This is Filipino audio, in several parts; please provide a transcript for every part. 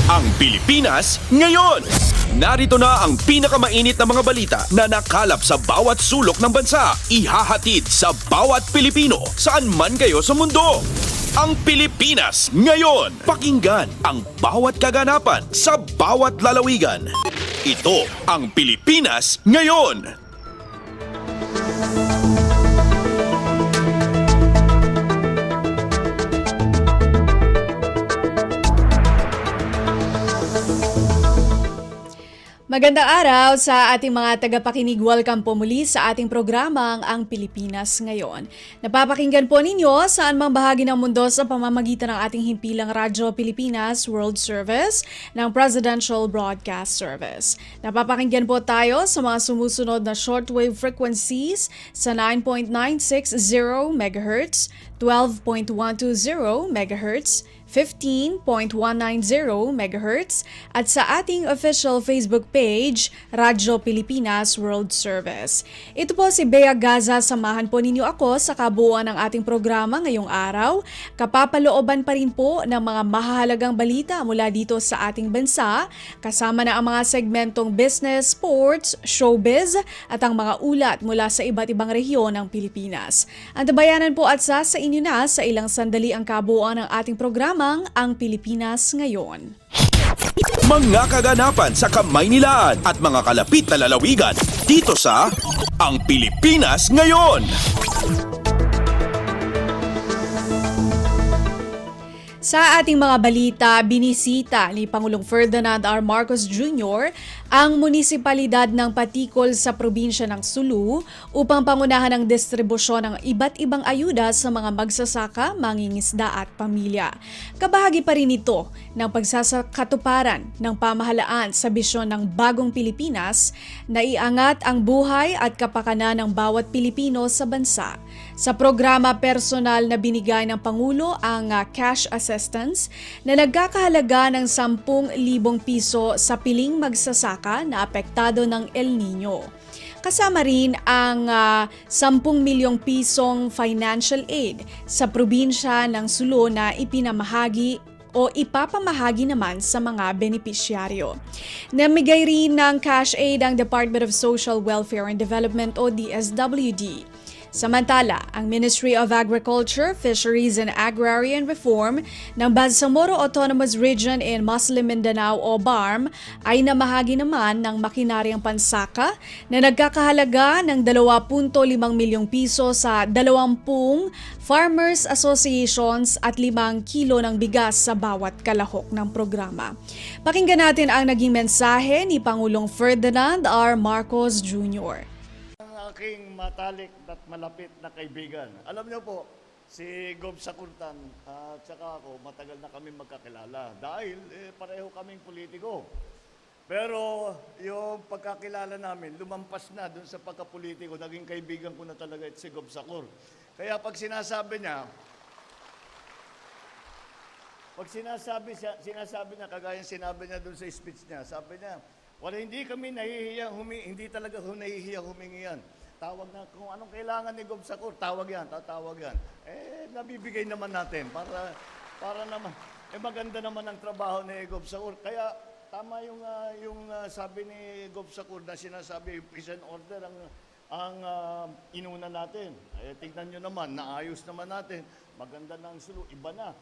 Ang Pilipinas ngayon. Narito na ang pinakamainit na mga balita na nakalap sa bawat sulok ng bansa. Ihahatid sa bawat Pilipino saan man kayo sa mundo. Ang Pilipinas ngayon. Pakinggan ang bawat kaganapan sa bawat lalawigan. Ito ang Pilipinas ngayon. Magandang araw sa ating mga tagapakinig. Welcome po muli sa ating programang Ang Pilipinas Ngayon. Napapakinggan po ninyo saan mang bahagi ng mundo sa pamamagitan ng ating himpilang Radyo Pilipinas World Service ng Presidential Broadcast Service. Napapakinggan po tayo sa mga sumusunod na shortwave frequencies sa 9.960 MHz, 12.120 MHz, 15.190 MHz at sa ating official Facebook page, Radyo Pilipinas World Service. Ito po si Bea Gaza, samahan po ninyo ako sa kabuuan ng ating programa ngayong araw. Kapapalooban pa rin po ng mga mahahalagang balita mula dito sa ating bansa, kasama na ang mga segmentong business, sports, showbiz at ang mga ulat mula sa iba't ibang rehiyon ng Pilipinas. Antabayanan po at sa inyo na sa ilang sandali ang kabuuan ng ating programa Ang Pilipinas Ngayon. Mga kaganapan sa Kamaynilaan at mga kalapit na lalawigan dito sa Ang Pilipinas Ngayon. Sa ating mga balita, binisita ni Pangulong Ferdinand R. Marcos Jr. ang munisipalidad ng Patikol sa probinsya ng Sulu upang pangunahan ang distribusyon ng iba't ibang ayuda sa mga magsasaka, mangingisda at pamilya. Kabahagi pa rin ito ng pagsasakatuparan ng pamahalaan sa bisyon ng Bagong Pilipinas na iangat ang buhay at kapakanan ng bawat Pilipino sa bansa. Sa programa personal na binigay ng Pangulo ang cash assistance na nagkakahalaga ng 10,000 piso sa piling magsasaka na apektado ng El Nino. Kasama rin ang 10 milyong pisong financial aid sa probinsya ng Sulu na ipinamahagi o ipapamahagi naman sa mga benepisyaryo. Namigay rin ng cash aid ang Department of Social Welfare and Development o DSWD. Samantala, ang Ministry of Agriculture, Fisheries and Agrarian Reform ng Bangsamoro Autonomous Region in Muslim Mindanao o BARM ay namahagi naman ng makinaryang pansaka na nagkakahalaga ng 2.5 milyong piso sa 20 farmers associations at 5 kilo ng bigas sa bawat kalahok ng programa. Pakinggan natin ang naging mensahe ni Pangulong Ferdinand R. Marcos Jr. Aking matalik at malapit na kaibigan. Alam niyo po, si Gob Sakurtan at saka ako, matagal na kami magkakilala dahil pareho kaming politiko. Pero yung pagkakilala namin, lumampas na dun sa pagkapolitiko, naging kaibigan ko na talaga si Gob Sakur. Kaya pag sinasabi niya, sinasabi niya, kagaya sinabi niya dun sa speech niya, sabi niya, wala, hindi kami nahihiyang hindi talaga nahihiyang humingi yan. Tawag na, kung anong kailangan ni Gob Sakur, tawag yan, tatawag yan. Nabibigay naman natin para naman, maganda naman ang trabaho ni Gob Sakur. Kaya tama yung sabi ni Gob Sakur na sinasabi, peace and order ang inuna natin. Tignan nyo naman, naayos naman natin, maganda ng Sulu, iba na.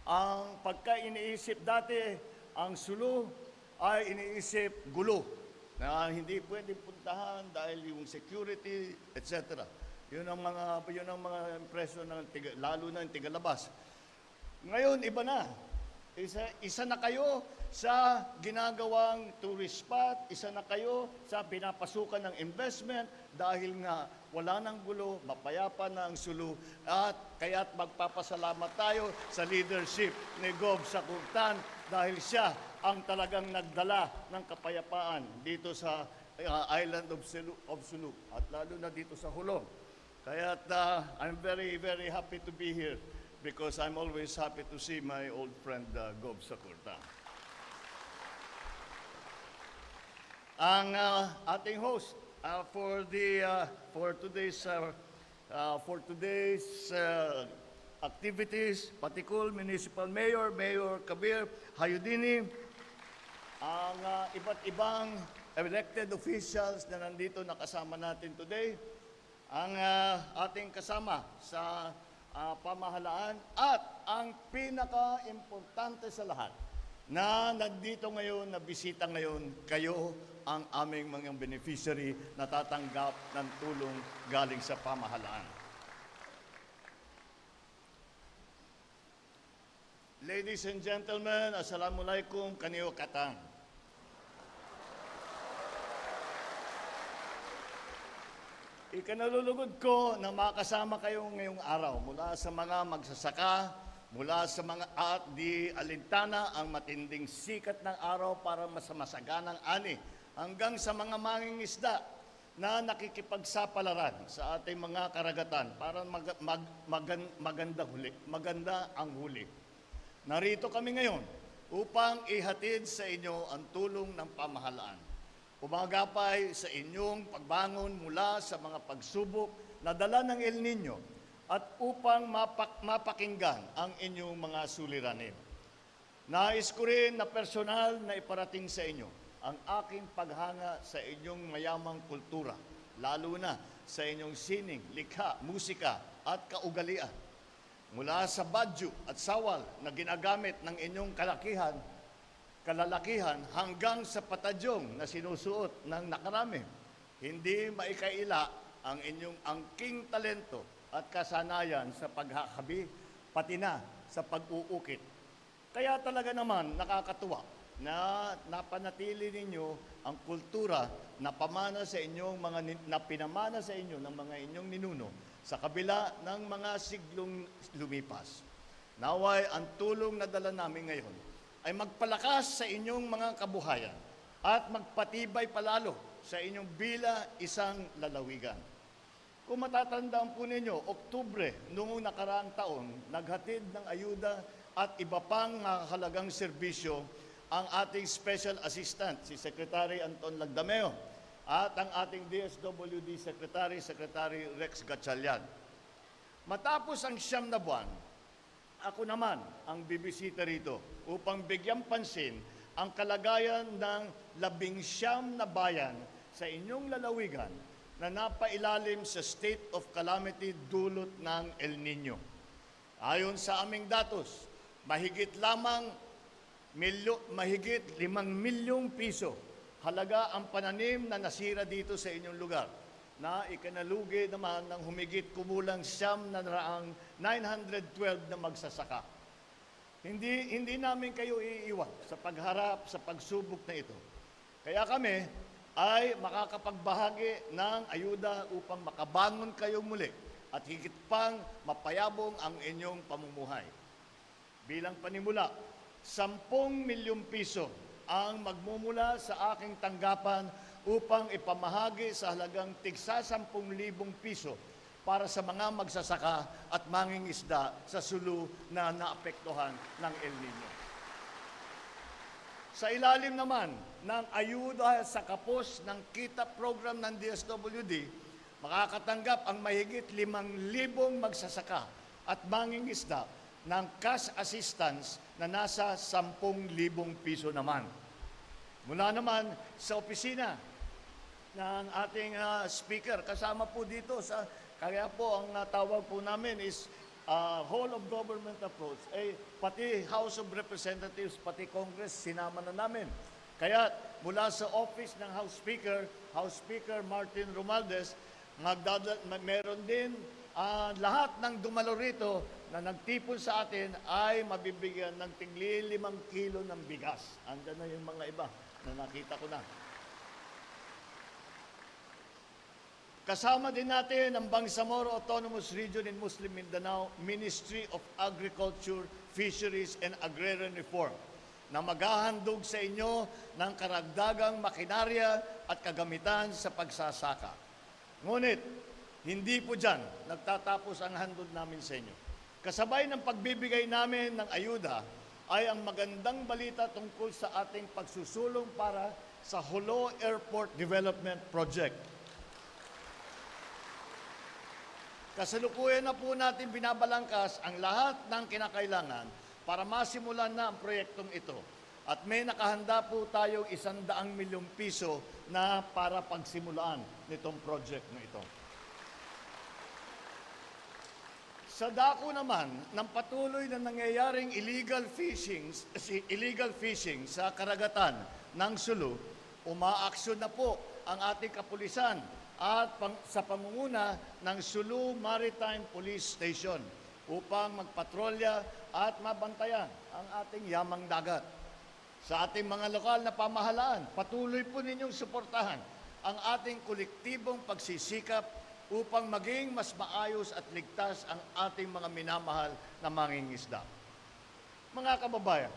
Ang pagka iniisip dati, ang Sulu ay iniisip gulo na hindi pwedeng puntahan dahil yung security, etc. Yun ang mga impresyon ng lalo na yung tigalabas. Ngayon, iba na. Isa na kayo sa ginagawang tourist spot, isa na kayo sa pinapasukan ng investment dahil nga wala nang gulo, mapayapa na ang Sulu at kaya't magpapasalamat tayo sa leadership ni Gob Sakurtan dahil siya ang talagang nagdala ng kapayapaan dito sa island of Sulu at lalo na dito sa Hulong. Kaya't I'm very, very happy to be here because I'm always happy to see my old friend Gob Sakurtan. Ang ating host for today's activities, Patikul Municipal Mayor, Mayor Kabir Hayudini, ang iba't ibang elected officials na nandito nakasama natin today, ang ating kasama sa pamahalaan, at ang pinaka-importante sa lahat na nandito ngayon, na bisita ngayon, kayo ang aming mga beneficiary na tatanggap ng tulong galing sa pamahalaan. Ladies and gentlemen, Assalamualaikum kaniyo katang. Ikanalulugod ko na makasama kayo ngayong araw mula sa mga magsasaka, mula sa mga at di alintana ang matinding sikat ng araw para masaganang ani, hanggang sa mga mangingisda na nakikipagsapalaran sa ating mga karagatan para maganda ang huli. Narito kami ngayon upang ihatid sa inyo ang tulong ng pamahalaan. Umagapay sa inyong pagbangon mula sa mga pagsubok na dala ng El Nino at upang mapakinggan ang inyong mga suliranin. Nais ko rin na personal na iparating sa inyo ang aking paghanga sa inyong mayamang kultura, lalo na sa inyong sining, likha, musika at kaugalian. Mula sa badyo at sawal na ginagamit ng inyong kalalakihan hanggang sa patadyong na sinusuot ng nakarami, hindi maikaila ang inyong angking talento at kasanayan sa paghakabi, pati na sa pag-uukit. Kaya talaga naman nakakatuwa na napanatili ninyo ang kultura na pinamana sa inyo ng mga inyong ninuno sa kabila ng mga siglong lumipas. Naway ang tulong na dala namin ngayon ay magpalakas sa inyong mga kabuhayan at magpatibay palalo sa inyong bila isang lalawigan. Kung matatandaan po ninyo, Oktubre noong nakaraang taon, naghatid ng ayuda at iba pang halagang serbisyo ang ating Special Assistant, si Secretary Anton Lagdameo, at ang ating DSWD Secretary Rex Gatchalian. Matapos ang 9 na buwan, ako naman ang bibisita rito upang bigyang pansin ang kalagayan ng 19 na bayan sa inyong lalawigan na napailalim sa state of calamity dulot ng El Nino. Ayon sa aming datos, mahigit 5 milyong piso halaga ang pananim na nasira dito sa inyong lugar, na ikanalugi naman ng humigit kumulang 912 na magsasaka. Hindi namin kayo iiwan sa pagharap sa pagsubok na ito. Kaya kami ay makakapagbahagi ng ayuda upang makabangon kayo muli at higit pang mapayabong ang inyong pamumuhay. Bilang panimula, 10 milyong piso ang magmumula sa aking tanggapan upang ipamahagi sa halagang tigsa 10,000 piso para sa mga magsasaka at mangingisda sa Sulu na naapektuhan ng El Nino. Sa ilalim naman ng ayuda sa kapos ng kita program ng DSWD, makakatanggap ang mahigit 5,000 magsasaka at mangingisda ng cash assistance na nasa 10,000 piso naman. Mula naman sa opisina ng ating speaker, kasama po dito kaya po ang tawag po namin is whole of government approach. Pati House of Representatives, pati Congress, sinama na namin. Kaya mula sa office ng House Speaker Martin Romualdez, meron din lahat ng dumalo rito na nagtipon sa atin ay mabibigyan ng tigli 5 kilo ng bigas. Andan na yung mga iba na nakita ko na. Kasama din natin ang Bangsamoro Autonomous Region in Muslim Mindanao Ministry of Agriculture, Fisheries and Agrarian Reform na maghahandog sa inyo ng karagdagang makinarya at kagamitan sa pagsasaka. Ngunit, hindi po dyan nagtatapos ang handog namin sa inyo. Kasabay ng pagbibigay namin ng ayuda ay ang magandang balita tungkol sa ating pagsusulong para sa Jolo Airport Development Project. Kasalukuyan na po natin binabalangkas ang lahat ng kinakailangan para masimulan na ang proyektong ito. At may nakahanda po tayong 100 milyong piso na para pagsimulaan nitong project na ito. Sa dako naman ng patuloy na nangyayaring illegal fishing sa karagatan ng Sulu, umaaksyon na po ang ating kapulisan at sa pamumuno ng Sulu Maritime Police Station upang magpatrolya at mabantayan ang ating yamang dagat. Sa ating mga lokal na pamahalaan, patuloy po ninyong suportahan ang ating kolektibong pagsisikap upang maging mas maayos at ligtas ang ating mga minamahal na mangingisda. Mga kababayan,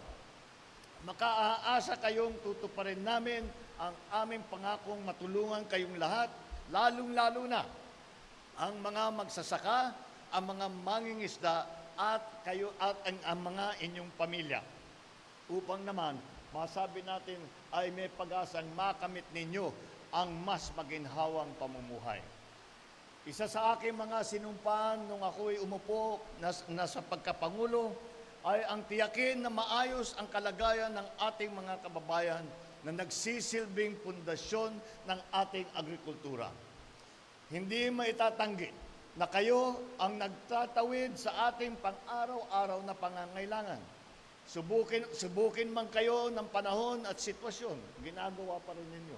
makaaasa kayong tutuparin namin ang aming pangakong matulungan kayong lahat, lalong-lalo na ang mga magsasaka, ang mga mangingisda at ang mga inyong pamilya. Upang naman masabi natin ay may pag-asang makamit ninyo ang mas maginhawang pamumuhay. Isa sa aking mga sinumpaan nung ako'y umupo na sa pagkapangulo ay ang tiyakin na maayos ang kalagayan ng ating mga kababayan na nagsisilbing pundasyon ng ating agrikultura. Hindi maitatanggi na kayo ang nagtatawid sa ating pang-araw-araw na pangangailangan. Subukin man kayo ng panahon at sitwasyon, ginagawa pa rin ninyo.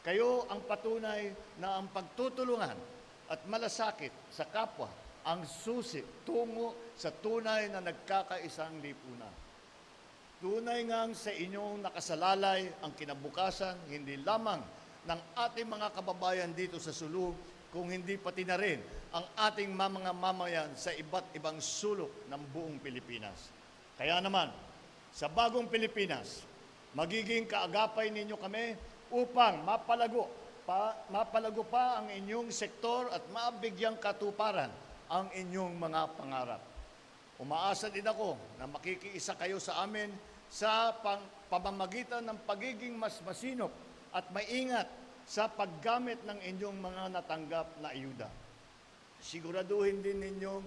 Kayo ang patunay na ang pagtutulungan at malasakit sa kapwa ang susi tungo sa tunay na nagkakaisang lipunan. Tunay ngang sa inyong nakasalalay ang kinabukasan hindi lamang ng ating mga kababayan dito sa Sulu, kung hindi pati na rin ang ating mga mamayan sa iba't ibang sulok ng buong Pilipinas. Kaya naman, sa bagong Pilipinas, magiging kaagapay ninyo kami upang mapalago pa ang inyong sektor at mabigyang katuparan ang inyong mga pangarap. Umaasa din ako na makikiisa kayo sa amin sa pamamagitan ng pagiging mas masinop at maingat sa paggamit ng inyong mga natanggap na ayuda. Siguraduhin din ninyong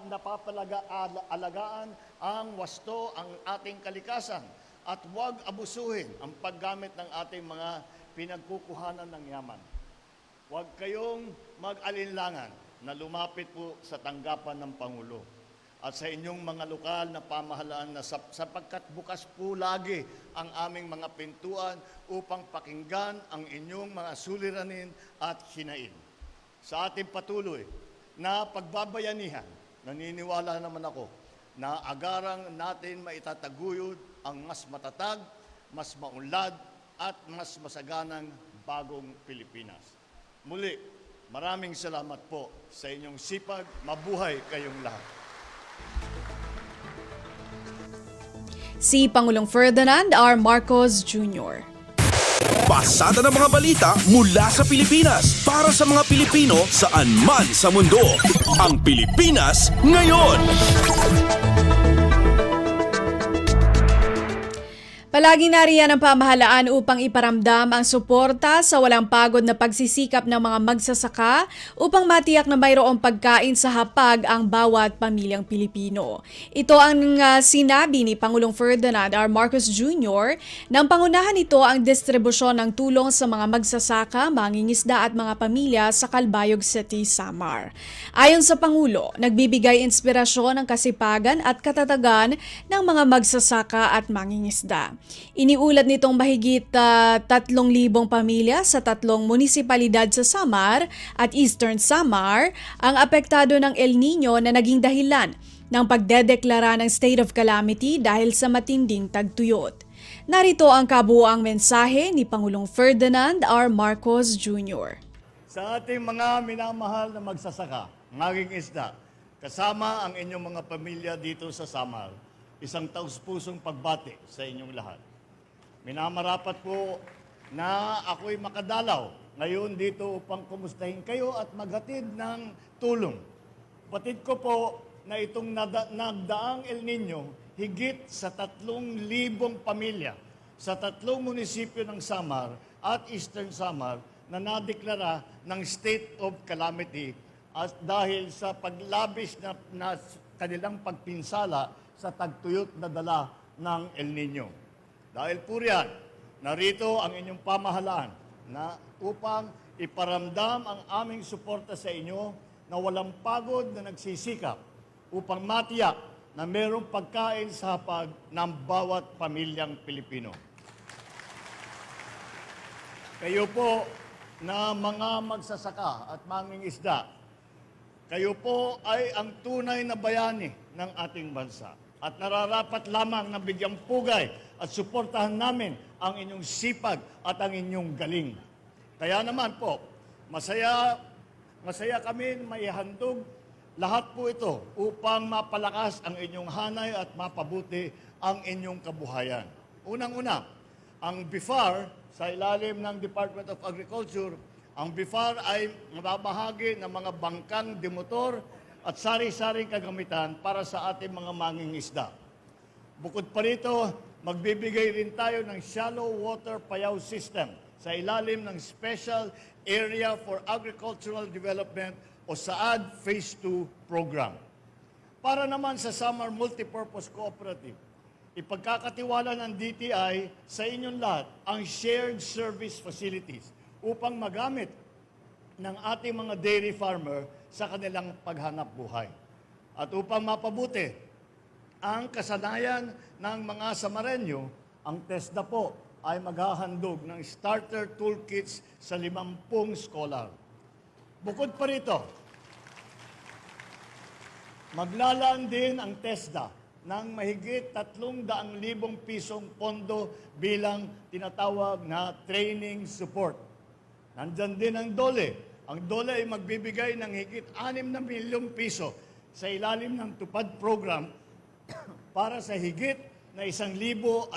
napapalagaan ang wasto ang ating kalikasan at huwag abusuhin ang paggamit ng ating mga pinagkukuhanan ng yaman. Huwag kayong mag-alinlangan na lumapit po sa tanggapan ng Pangulo at sa inyong mga lokal na pamahalaan na sapagkat bukas po lagi ang aming mga pintuan upang pakinggan ang inyong mga suliranin at hinain. Sa ating patuloy na pagbabayanihan, naniniwala naman ako na agarang natin maitataguyod ang mas matatag, mas maunlad, at mas masaganang bagong Pilipinas. Muli, maraming salamat po sa inyong sipag. Mabuhay kayong lahat. Si Pangulong Ferdinand R. Marcos Jr. Pasada ng mga balita mula sa Pilipinas para sa mga Pilipino saan man sa mundo. Ang Pilipinas ngayon. Palagi nariyan ang pamahalaan upang iparamdam ang suporta sa walang pagod na pagsisikap ng mga magsasaka upang matiyak na mayroong pagkain sa hapag ang bawat pamilyang Pilipino. Ito ang sinabi ni Pangulong Ferdinand R. Marcos Jr. nang pangunahan nito ang distribusyon ng tulong sa mga magsasaka, mangingisda at mga pamilya sa Calbayog City, Samar. Ayon sa Pangulo, nagbibigay inspirasyon ang kasipagan at katatagan ng mga magsasaka at mangingisda. Iniulat nitong mahigit 3,000 pamilya sa 3 munisipalidad sa Samar at Eastern Samar ang apektado ng El Nino na naging dahilan ng pagdedeklara ng state of calamity dahil sa matinding tagtuyot. Narito ang kabuuang mensahe ni Pangulong Ferdinand R. Marcos Jr. Sa ating mga minamahal na magsasaka, ngaging isda, kasama ang inyong mga pamilya dito sa Samar, isang taus-pusong pagbati sa inyong lahat. Minamarapat po na ako'y makadalaw ngayon dito upang kumustahin kayo at maghatid ng tulong. Batid ko po na itong nagdaang El Nino, higit sa 3,000 pamilya sa 3 munisipyo ng Samar at Eastern Samar na nadeklara ng state of calamity at dahil sa paglabis na kanilang pagpinsala sa tagtuyot na dala ng El Nino. Dahil po riyan, narito ang inyong pamahalaan na upang iparamdam ang aming suporta sa inyo na walang pagod na nagsisikap upang matiyak na mayroong pagkain sa hapag ng bawat pamilyang Pilipino. Kayo po na mga magsasaka at mangingisda, kayo po ay ang tunay na bayani ng ating bansa at nararapat lamang na bigyang pugay at suportahan namin ang inyong sipag at ang inyong galing. Kaya naman po, masaya kami maihandog lahat po ito upang mapalakas ang inyong hanay at mapabuti ang inyong kabuhayan. Unang-una, ang BIFAR sa ilalim ng Department of Agriculture, ang BIFAR ay mababahagi ng mga bangkang demotor at sari-saring kagamitan para sa ating mga mangingisda. Bukod pa rito, magbibigay rin tayo ng shallow water payaw system sa ilalim ng Special Area for Agricultural Development o SAAD Phase 2 program. Para naman sa Samar Multipurpose Cooperative, ipagkakatiwala ng DTI sa inyong lahat ang shared service facilities upang magamit ng ating mga dairy farmer sa kanilang paghanap buhay. At upang mapabuti ang kasanayan ng mga Samareño, ang TESDA po ay maghahandog ng starter toolkits sa 50 scholar. Bukod pa rito, maglalaan din ang TESDA ng mahigit 300,000 pisong pondo bilang tinatawag na training support. Nandyan din ang DOLE. Ang DOLE ay magbibigay ng higit 6 na milyong piso sa ilalim ng TUPAD program para sa higit na 1,500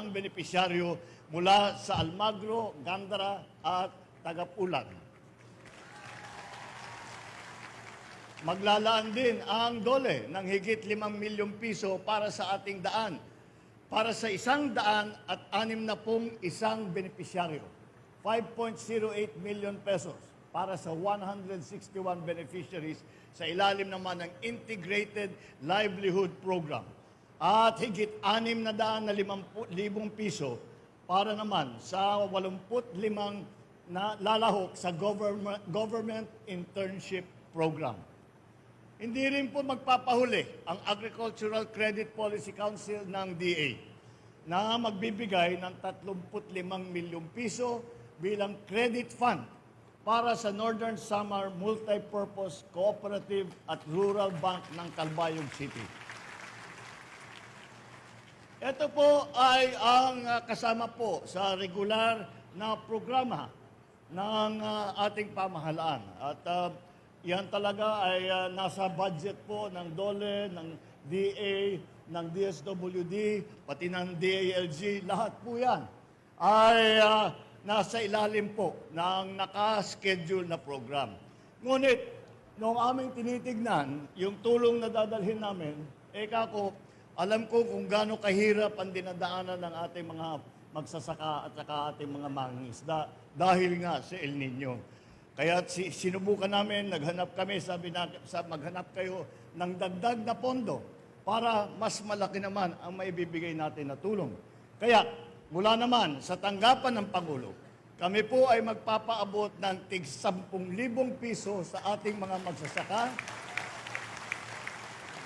benepisyaryo mula sa Almagro, Gandara at Tagapulan. Maglalaan din ang DOLE ng higit 5 milyong piso para sa ating daan, para sa 161 benepisyaryo, 5.08 million pesos para sa 161 beneficiaries sa ilalim naman ng Integrated Livelihood Program. At higit 650,000 piso para naman sa 85 na lalahok sa government internship program. Hindi rin po magpapahuli ang Agricultural Credit Policy Council ng DA na magbibigay ng 35 milyong piso bilang credit fund para sa Northern Samar Multipurpose Cooperative at Rural Bank ng Calbayog City. Ito po ay ang kasama po sa regular na programa ng ating pamahalaan. At yan talaga ay nasa budget po ng DOLE, ng DA, ng DSWD, pati ng DALG, lahat po yan ay nasa ilalim po ng naka-schedule na program. Ngunit, nung aming tinitignan, yung tulong na dadalhin namin, alam ko kung gaano kahirap ang dinadaanan ng ating mga magsasaka at saka ating mga mangingisda dahil nga sa El Nino. Kaya sinubukan namin, naghanap kami, maghanap kayo ng dagdag na pondo para mas malaki naman ang maibibigay natin na tulong. Kaya mula naman sa tanggapan ng Pangulo, kami po ay magpapaabot ng tig 10,000 piso sa ating mga magsasaka,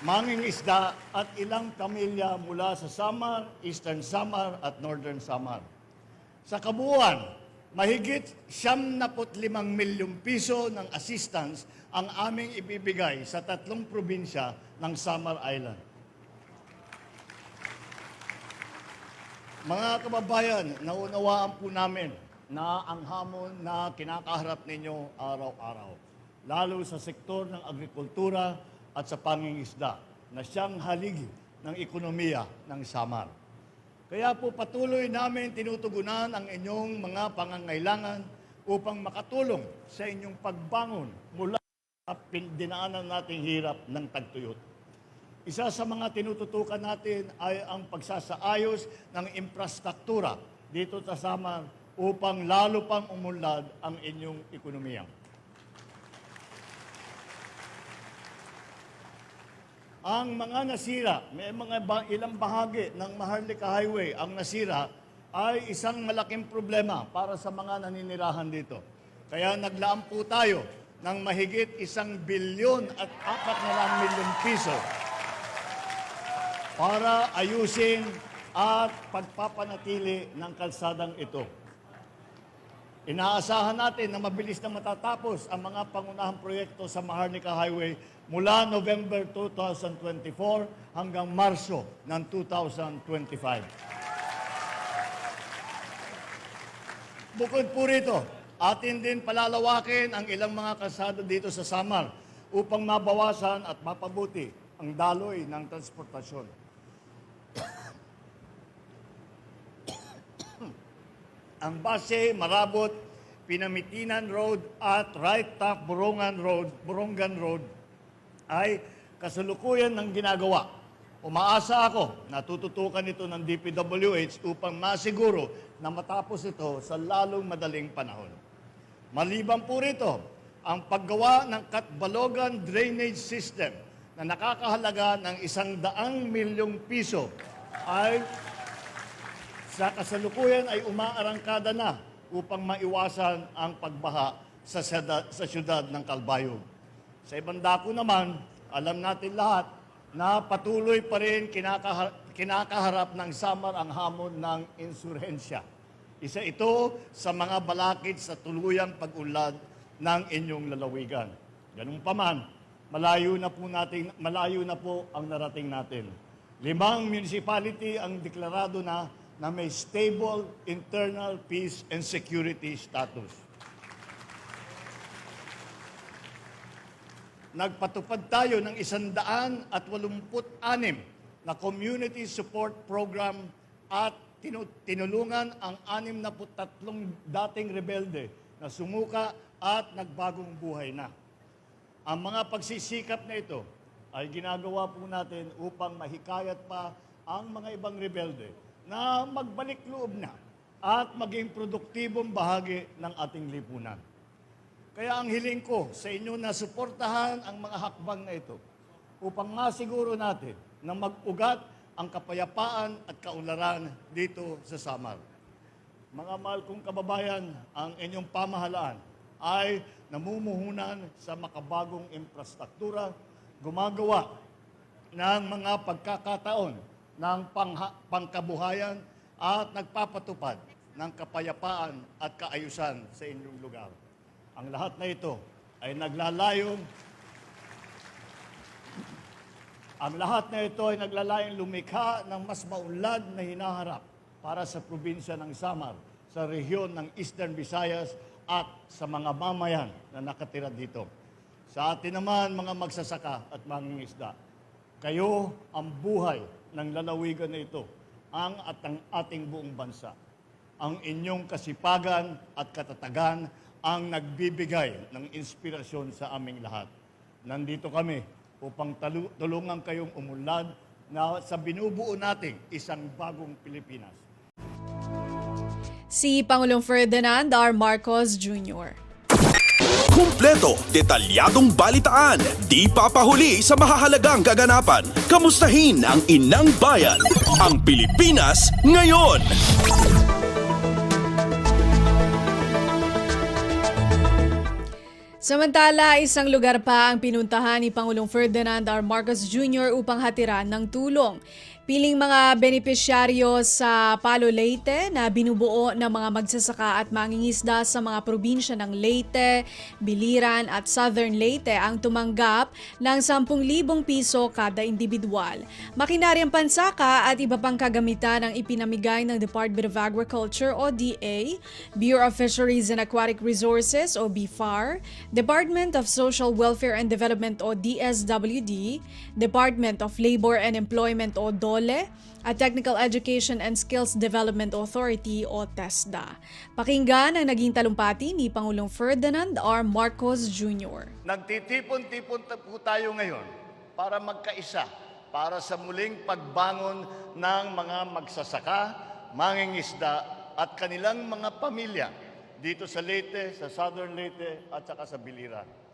mangingisda at ilang pamilya mula sa Samar, Eastern Samar at Northern Samar. Sa kabuuan, mahigit 75 milyong piso ng assistance ang aming ibibigay sa 3 probinsya ng Samar Island. Mga kababayan, naunawaan po namin na ang hamon na kinakaharap ninyo araw-araw, lalo sa sektor ng agrikultura at sa pangingisda na siyang haligi ng ekonomiya ng Samar. Kaya po patuloy namin tinutugunan ang inyong mga pangangailangan upang makatulong sa inyong pagbangon mula sa dinaanan nating hirap ng tagtuyot. Isa sa mga tinututukan natin ay ang pagsasaayos ng infrastruktura dito sa Samar upang lalo pang umunlad ang inyong ekonomiya. ang mga nasira, may ilang bahagi ng Maharlika Highway ang nasira ay isang malaking problema para sa mga naninirahan dito. Kaya naglaan po tayo ng mahigit 1 bilyon at 4 milyong piso para ayusin at pagpapanatili ng kalsadang ito. Inaasahan natin na mabilis na matatapos ang mga pangunahang proyekto sa Maharlika Highway mula November 2024 hanggang Marso ng 2025. Bukod po rito, atin din palalawakin ang ilang mga kalsada dito sa Samar upang mabawasan at mapabuti ang daloy ng transportasyon. Ang Base, Marabot, Pinamitinan Road at Right Top Borongan Road ay kasalukuyan ng ginagawa. Umaasa ako na tututukan ito ng DPWH upang masiguro na matapos ito sa lalong madaling panahon. Maliban po rito, ang paggawa ng Katbalogan Drainage System na nakakahalaga ng 100 milyong piso ay sa kasalukuyan ay umaarangkada na upang maiwasan ang pagbaha sa syudad ng Calbayog. Sa ibang dako naman, alam natin lahat na patuloy pa rin kinakaharap ng Samar ang hamon ng insurhensya. Isa ito sa mga balakid sa tuluyang pag-unlad ng inyong lalawigan. Ganun pa man, malayo na po ang narating natin. 5 municipality ang deklarado na may stable internal peace and security status. Nagpatupad tayo ng 186 na community support program at tinulungan ang 63 dating rebelde na sumuka at nagbagong buhay na. Ang mga pagsisikap na ito ay ginagawa po natin upang mahikayat pa ang mga ibang rebelde na magbalik loob na at maging produktibong bahagi ng ating lipunan. Kaya ang hiling ko sa inyo na suportahan ang mga hakbang na ito upang masiguro natin na mag-ugat ang kapayapaan at kaunlaran dito sa Samar. Mga mahal kong kababayan, ang inyong pamahalaan ay namumuhunan sa makabagong infrastruktura, gumagawa ng mga pagkakataon ng pangkabuhayan at nagpapatupad ng kapayapaan at kaayusan sa inyong lugar. Ang lahat na ito ay naglalayong lumikha ng mas maunlad na hinaharap para sa probinsya ng Samar, sa rehiyon ng Eastern Visayas at sa mga mamayan na nakatira dito. Sa atin naman, mga magsasaka at mangingisda, kayo ang buhay ng lalawigan na ito, ang ating buong bansa. Ang inyong kasipagan at katatagan ang nagbibigay ng inspirasyon sa aming lahat. Nandito kami upang tulungan kayong umunlad na sa binubuo nating isang bagong Pilipinas. Si Pangulong Ferdinand R. Marcos Jr. Kumpleto, detalyadong balitaan, di papahuli sa mahahalagang kaganapan. Kamustahin ang inang bayan, ang Pilipinas ngayon. Samantala, isang lugar pa ang pinuntahan ni Pangulong Ferdinand R. Marcos Jr. upang hatiran ng tulong. Piling mga benepisyaryo sa Palo, Leyte na binubuo ng mga magsasaka at mangingisda sa mga probinsya ng Leyte, Biliran at Southern Leyte ang tumanggap ng 10,000 piso kada individual. Makinariang pansaka at iba pang kagamitan ang ipinamigay ng Department of Agriculture o DA, Bureau of Fisheries and Aquatic Resources o BFAR, Department of Social Welfare and Development o DSWD, Department of Labor and Employment o DOLE, at Technical Education and Skills Development Authority o TESDA. Pakinggan ang naging talumpati ni Pangulong Ferdinand R. Marcos Jr. Nagtitipon-tipon po tayo ngayon para magkaisa, para sa muling pagbangon ng mga magsasaka, mangingisda at kanilang mga pamilya dito sa Leyte, sa Southern Leyte at saka sa Biliran.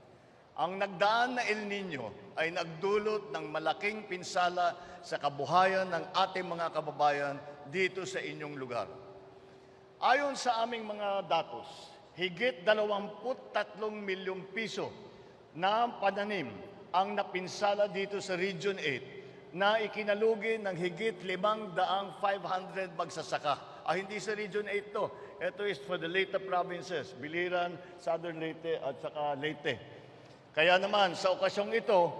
Ang nagdaan na El Nino ay nagdulot ng malaking pinsala sa kabuhayan ng ating mga kababayan dito sa inyong lugar. Ayon sa aming mga datos, higit 23 milyong piso na pananim ang napinsala dito sa Region 8 na ikinalugi ng higit 500 magsasaka. Hindi sa Region 8 to. Ito is for the Leyte provinces, Biliran, Southern Leyte at saka Leyte. Kaya naman, sa okasyong ito,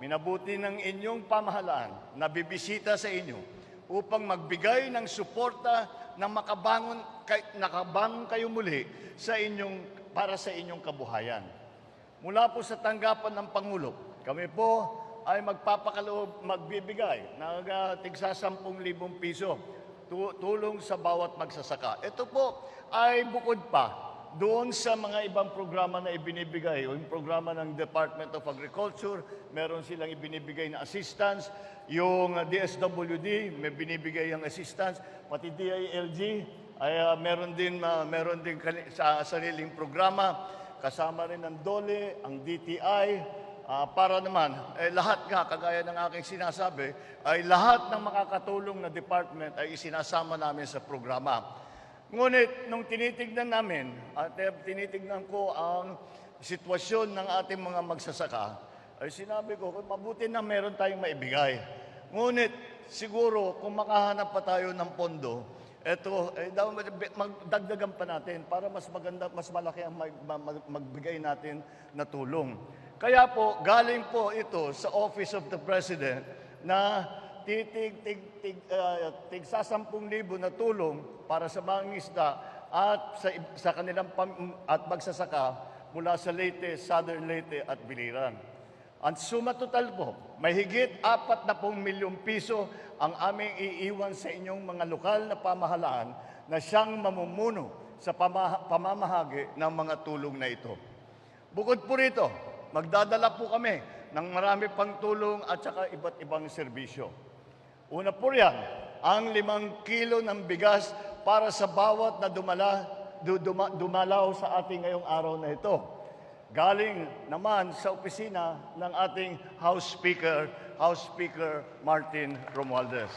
minabuti ng inyong pamahalaan na bibisita sa inyo upang magbigay ng suporta na nakabangon kayo muli para sa inyong kabuhayan. Mula po sa tanggapan ng Pangulo, kami po ay magbibigay ng tigsa 10,000 piso tulong sa bawat magsasaka. Ito po ay bukod pa doon sa mga ibang programa na ibinibigay, yung programa ng Department of Agriculture, meron silang ibinibigay na assistance, yung DSWD, may binibigay ang assistance, pati DILG, ay meron din sa sariling programa, kasama rin ng DOLE, ang DTI, para naman, lahat nga, kagaya ng aking sinasabi, ay lahat ng makakatulong na department ay isinasama namin sa programa. Ngunit, nung tinitignan namin, at tinitignan ko ang sitwasyon ng ating mga magsasaka, ay sinabi ko, mabuti na meron tayong maibigay. Ngunit, siguro, kung makahanap pa tayo ng pondo, eto, magdagdagan pa natin para mas maganda, mas malaki ang magbigay natin na tulong. Kaya po, galing po ito sa Office of the President na tig sa 10,000 na tulong para sa mga isda at sa kanilang at magsasaka mula sa Leyte, Southern Leyte at Biliran. Ang suma total po, may higit 40 milyong piso ang aming iiwan sa inyong mga lokal na pamahalaan na siyang mamumuno sa pamamahagi ng mga tulong na ito. Bukod po rito, magdadala po kami ng marami pang tulong at saka iba't ibang serbisyo. Una po riyan, ang 5 kilo ng bigas para sa bawat na dumalaw sa ating ngayong araw na ito. Galing naman sa opisina ng ating House Speaker Martin Romualdez.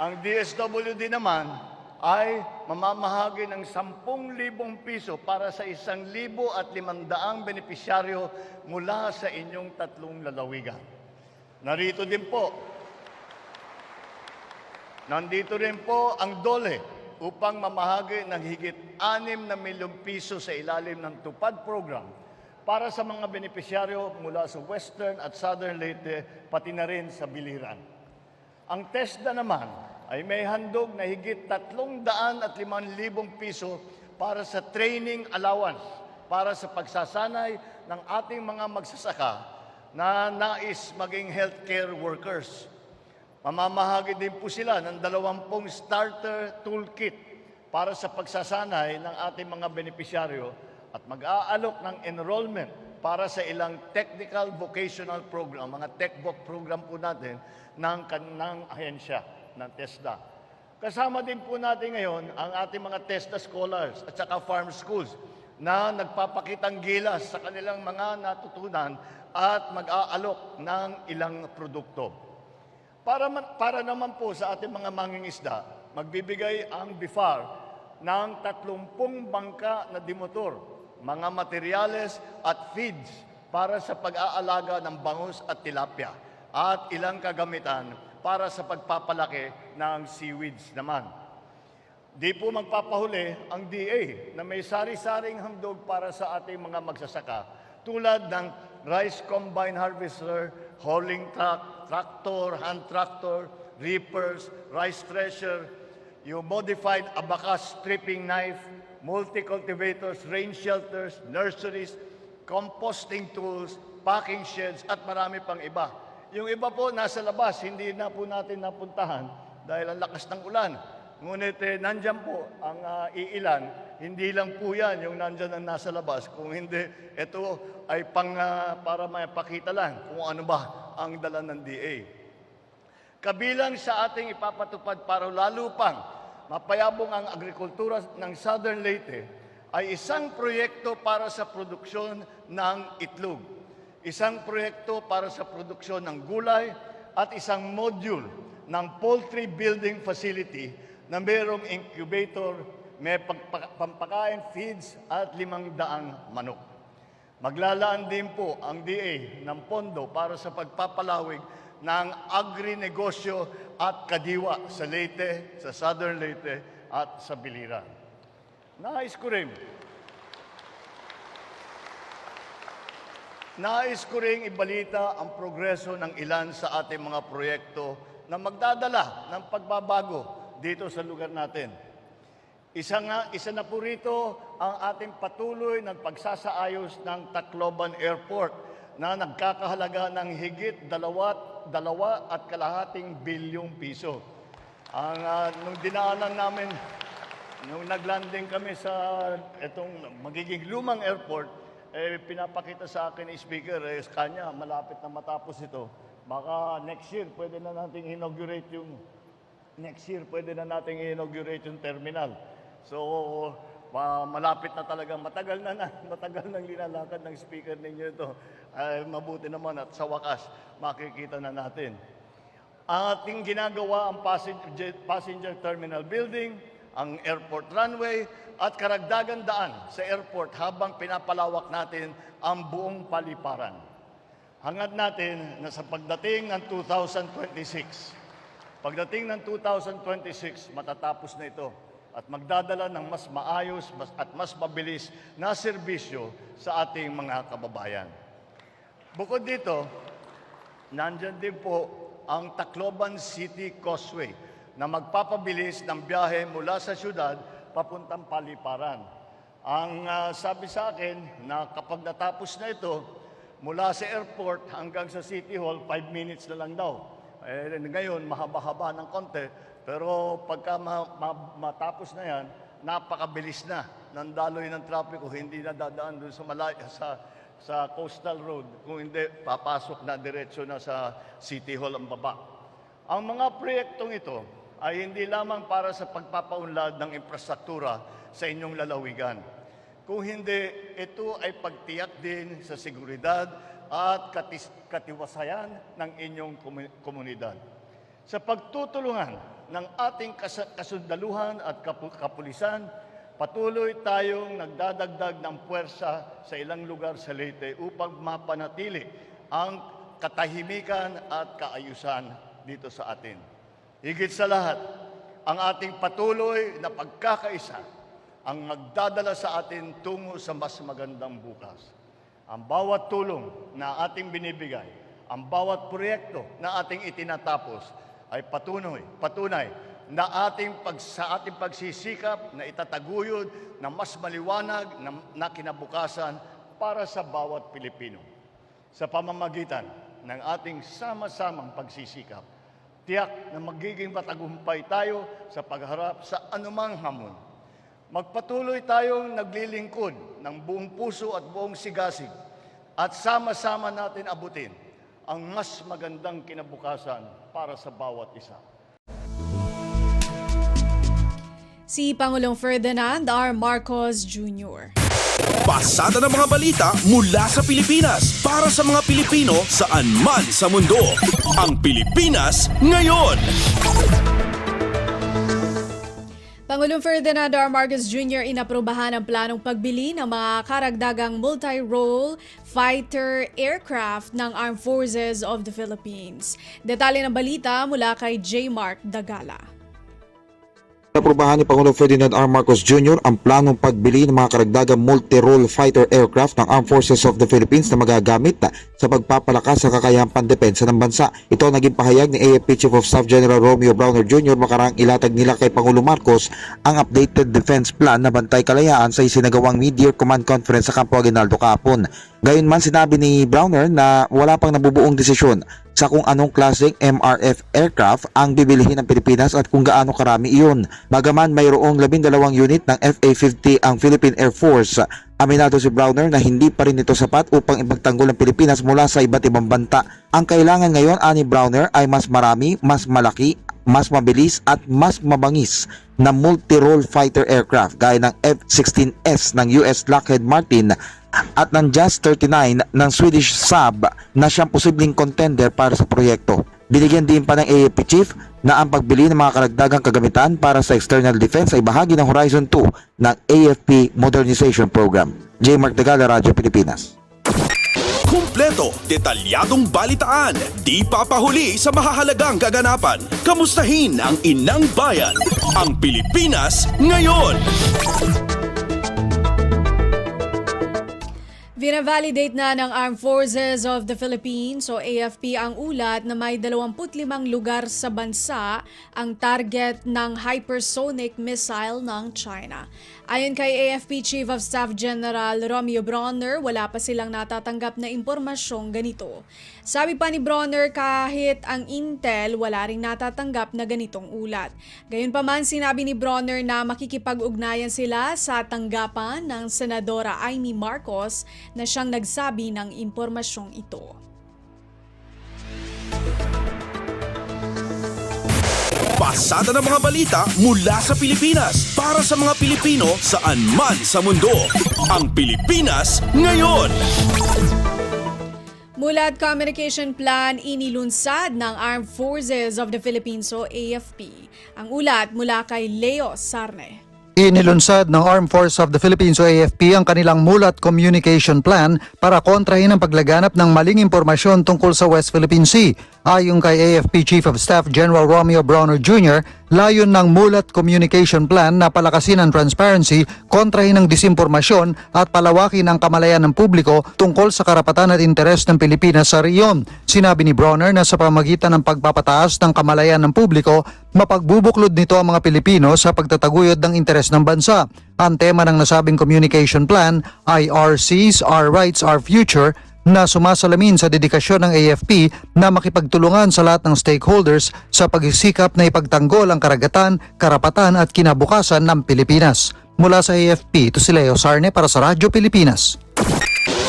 Ang DSWD naman ay mamamahagi ng 10,000 piso para sa 1,500 benepisyaryo mula sa inyong 3 lalawigan. Nandito rin po ang DOLE upang mamahagi ng higit 6 milyong piso sa ilalim ng TUPAD program para sa mga benepisyaryo mula sa Western at Southern Leyte, pati na rin sa Biliran. Ang TESDA naman ay may handog na higit 305,000 piso para sa training allowance para sa pagsasanay ng ating mga magsasaka na nais maging healthcare workers. Mamamahagi din po sila ng 20 starter toolkit para sa pagsasanay ng ating mga benepisyaryo at mag-aalok ng enrollment para sa ilang technical vocational program, mga TechVoc program po natin ng ahensya ng TESDA. Kasama din po natin ngayon ang ating mga TESDA scholars at saka farm schools na nagpapakitang gilas sa kanilang mga natutunan at mag-aalok ng ilang produkto. Para naman po sa ating mga mangingisda, magbibigay ang BIFAR ng 30 bangka na dimotor, mga materyales at feeds para sa pag-aalaga ng bangus at tilapia at ilang kagamitan para sa pagpapalaki ng seaweeds naman. Di po magpapahuli ang DA na may sari-saring handog para sa ating mga magsasaka tulad ng rice combine harvester, hauling truck, tractor, hand tractor, reapers, rice thresher, yung modified abacus stripping knife, multi-cultivators, rain shelters, nurseries, composting tools, packing sheds, at marami pang iba. Yung iba po nasa labas, hindi na po natin napuntahan dahil ang lakas ng ulan. Ngunit nandyan po ang iilan, hindi lang po yan yung nandyan ang nasa labas. Kung hindi, ito ay para mapakita lang kung ano ba ang dala ng DA. Kabilang sa ating ipapatupad para lalo pang mapayabong ang agrikultura ng Southern Leyte ay isang proyekto para sa produksyon ng itlog, isang proyekto para sa produksyon ng gulay, at isang module ng poultry building facility na mayroong incubator, may pampakain feeds at 500 manok. Maglalaan din po ang DA ng pondo para sa pagpapalawig ng agri-negosyo at kadiwa sa Leyte, sa Southern Leyte at sa Biliran. Nais ko ring ibalita ang progreso ng ilan sa ating mga proyekto na magdadala ng pagbabago dito sa lugar natin. Isa na po rito ang ating patuloy ng pagsasaayos ng Tacloban Airport na nagkakahalaga ng higit 2.5 bilyong piso. Nung dinaanan namin, nung naglanding kami sa itong magiging lumang airport, pinapakita sa akin ni Speaker, kanya malapit na matapos ito. Baka next year pwede na nating inaugurate yung terminal. So, malapit na talaga, matagal nang linalakad ng Speaker ninyo ito. Mabuti naman at sa wakas makikita na natin. Ating ginagawa ang passenger terminal building, ang airport runway, at karagdagan daan sa airport habang pinapalawak natin ang buong paliparan. Hangad natin na sa pagdating ng 2026, matatapos na ito at magdadala ng mas maayos at mas mabilis na serbisyo sa ating mga kababayan. Bukod dito, nandyan din po ang Tacloban City Causeway na magpapabilis ng biyahe mula sa syudad papuntang paliparan. Ang sabi sa akin na kapag natapos na ito, mula sa airport hanggang sa City Hall, 5 minutes na lang daw. Ngayon, mahaba-haba ng konti, pero pagka matapos na yan, napakabilis na ng daloy ng trapiko, hindi na dadaan doon sa coastal road, kung hindi, papasok na diretso na sa City Hall ang baba. Ang mga proyektong ito ay hindi lamang para sa pagpapaunlad ng infrastruktura sa inyong lalawigan. Kung hindi, ito ay pagtiyak din sa seguridad at katiwasayan ng inyong komunidad. Sa pagtutulungan ng ating kasundaluhan at kapulisan, patuloy tayong nagdadagdag ng puwersa sa ilang lugar sa Leyte upang mapanatili ang katahimikan at kaayusan dito sa atin. Higit sa lahat, ang ating patuloy na pagkakaisa ang magdadala sa atin tungo sa mas magandang bukas. Ang bawat tulong na ating binibigay, ang bawat proyekto na ating itinatapos ay patunay na sa ating pagsisikap na itataguyod na mas maliwanag na kinabukasan para sa bawat Pilipino. Sa pamamagitan ng ating sama-samang pagsisikap, tiyak na magiging matagumpay tayo sa pagharap sa anumang hamon. Magpatuloy tayong naglilingkod ng buong puso at buong sigasig at sama-sama natin abutin ang mas magandang kinabukasan para sa bawat isa. Si Pangulong Ferdinand R. Marcos Jr. Pasada ng mga balita mula sa Pilipinas para sa mga Pilipino saan man sa mundo. Ang Pilipinas ngayon. Pangulong Ferdinand R. Marcos Jr. inaprubahan ang planong pagbili ng mga karagdagang multi-role fighter aircraft ng Armed Forces of the Philippines. Detalye ng balita mula kay J. Mark Dagala. Inaprubahan ni Pangulong Ferdinand R. Marcos Jr. ang planong pagbili ng mga karagdagang multi-role fighter aircraft ng Armed Forces of the Philippines na magagamit sa pagpapalakas sa kakayahang pandepensa ng bansa. Ito naging pahayag ni AFP Chief of Staff General Romeo Browner Jr. makaraang ilatag nila kay Pangulong Marcos ang updated defense plan na bantay kalayaan sa isinagawang mid-year command conference sa Campo Aguinaldo kahapon. Gayunman sinabi ni Browner na wala pang nabubuong desisyon sa kung anong klaseng MRF aircraft ang bibilihin ng Pilipinas at kung gaano karami iyon. Bagaman mayroong 12 unit ng FA-50 ang Philippine Air Force, Aminado si Browner na hindi pa rin ito sapat upang ipagtanggol ang Pilipinas mula sa iba't ibang banta. Ang kailangan ngayon, ani Browner, ay mas marami, mas malaki, mas mabilis at mas mabangis na multi-role fighter aircraft gaya ng F-16S ng US Lockheed Martin at ng JAS-39 ng Swedish Saab na siyang posibleng contender para sa proyekto. Binigyan din pa ng AFP Chief na ang pagbili ng mga karagdagang kagamitan para sa external defense ay bahagi ng Horizon 2 ng AFP Modernization Program. J. Mark Dagala, Radyo Pilipinas. Kumpleto, detalyadong balitaan, di papahuli sa mahahalagang kaganapan. Kamustahin ang inang bayan, ang Pilipinas ngayon. Vina-validate na ng Armed Forces of the Philippines o AFP ang ulat na may 25 lugar sa bansa ang target ng hypersonic missile ng China. Ayon kay AFP Chief of Staff General Romeo Bronner, wala pa silang natatanggap na impormasyong ganito. Sabi pa ni Bronner, kahit ang Intel wala ring natatanggap na ganitong ulat. Gayunpaman, sinabi ni Bronner na makikipag-ugnayan sila sa tanggapan ng Senadora Amy Marcos na siyang nagsabi ng impormasyong ito. Pasada ng mga balita mula sa Pilipinas para sa mga Pilipino saan man sa mundo. Ang Pilipinas ngayon. Mulad Communication Plan inilunsad ng Armed Forces of the Philippines o AFP. Ang ulat mula kay Leo Sarne. Inilunsad ng Armed Forces of the Philippines o AFP ang kanilang Mulat Communication Plan para kontrahin ang paglaganap ng maling impormasyon tungkol sa West Philippine Sea. Ayon kay AFP Chief of Staff General Romeo Bronner Jr., layon ng Mulat Communication Plan na palakasin ang transparency, kontrahin ang disinformasyon at palawakin ang kamalayan ng publiko tungkol sa karapatan at interes ng Pilipinas sa riyon. Sinabi ni Bronner na sa pamagitan ng pagpapataas ng kamalayan ng publiko, mapagbubuklod nito ang mga Pilipino sa pagtataguyod ng interes ng bansa. Ang tema ng nasabing communication plan ay Our Seas, Our Rights, Our Future, na sumasalamin sa dedikasyon ng AFP na makipagtulungan sa lahat ng stakeholders sa pagsisikap na ipagtanggol ang karagatan, karapatan at kinabukasan ng Pilipinas. Mula sa AFP, ito si Leo Sarne para sa Radyo Pilipinas.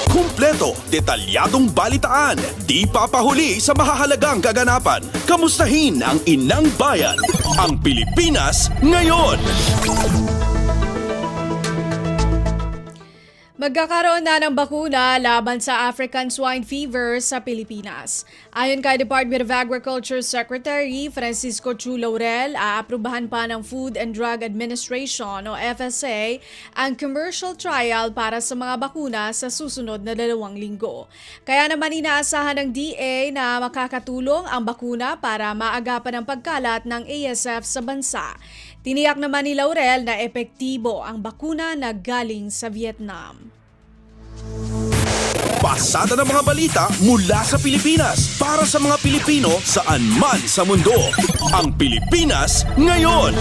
Kumpleto, detalyadong balitaan, di papahuli sa mahahalagang kaganapan. Kamustahin ang inang bayan, ang Pilipinas ngayon. Magkakaroon na ng bakuna laban sa African Swine Fever sa Pilipinas. Ayon kay Department of Agriculture Secretary Francisco Chu Laurel, aaprubahan pa ng Food and Drug Administration o FSA ang commercial trial para sa mga bakuna sa susunod na 2 linggo. Kaya naman inaasahan ng DA na makakatulong ang bakuna para maagapan ang pagkalat ng ASF sa bansa. Tiniyak naman ni Laurel na epektibo ang bakuna na galing sa Vietnam. Pasada ng mga balita mula sa Pilipinas para sa mga Pilipino saan man sa mundo. Ang Pilipinas ngayon.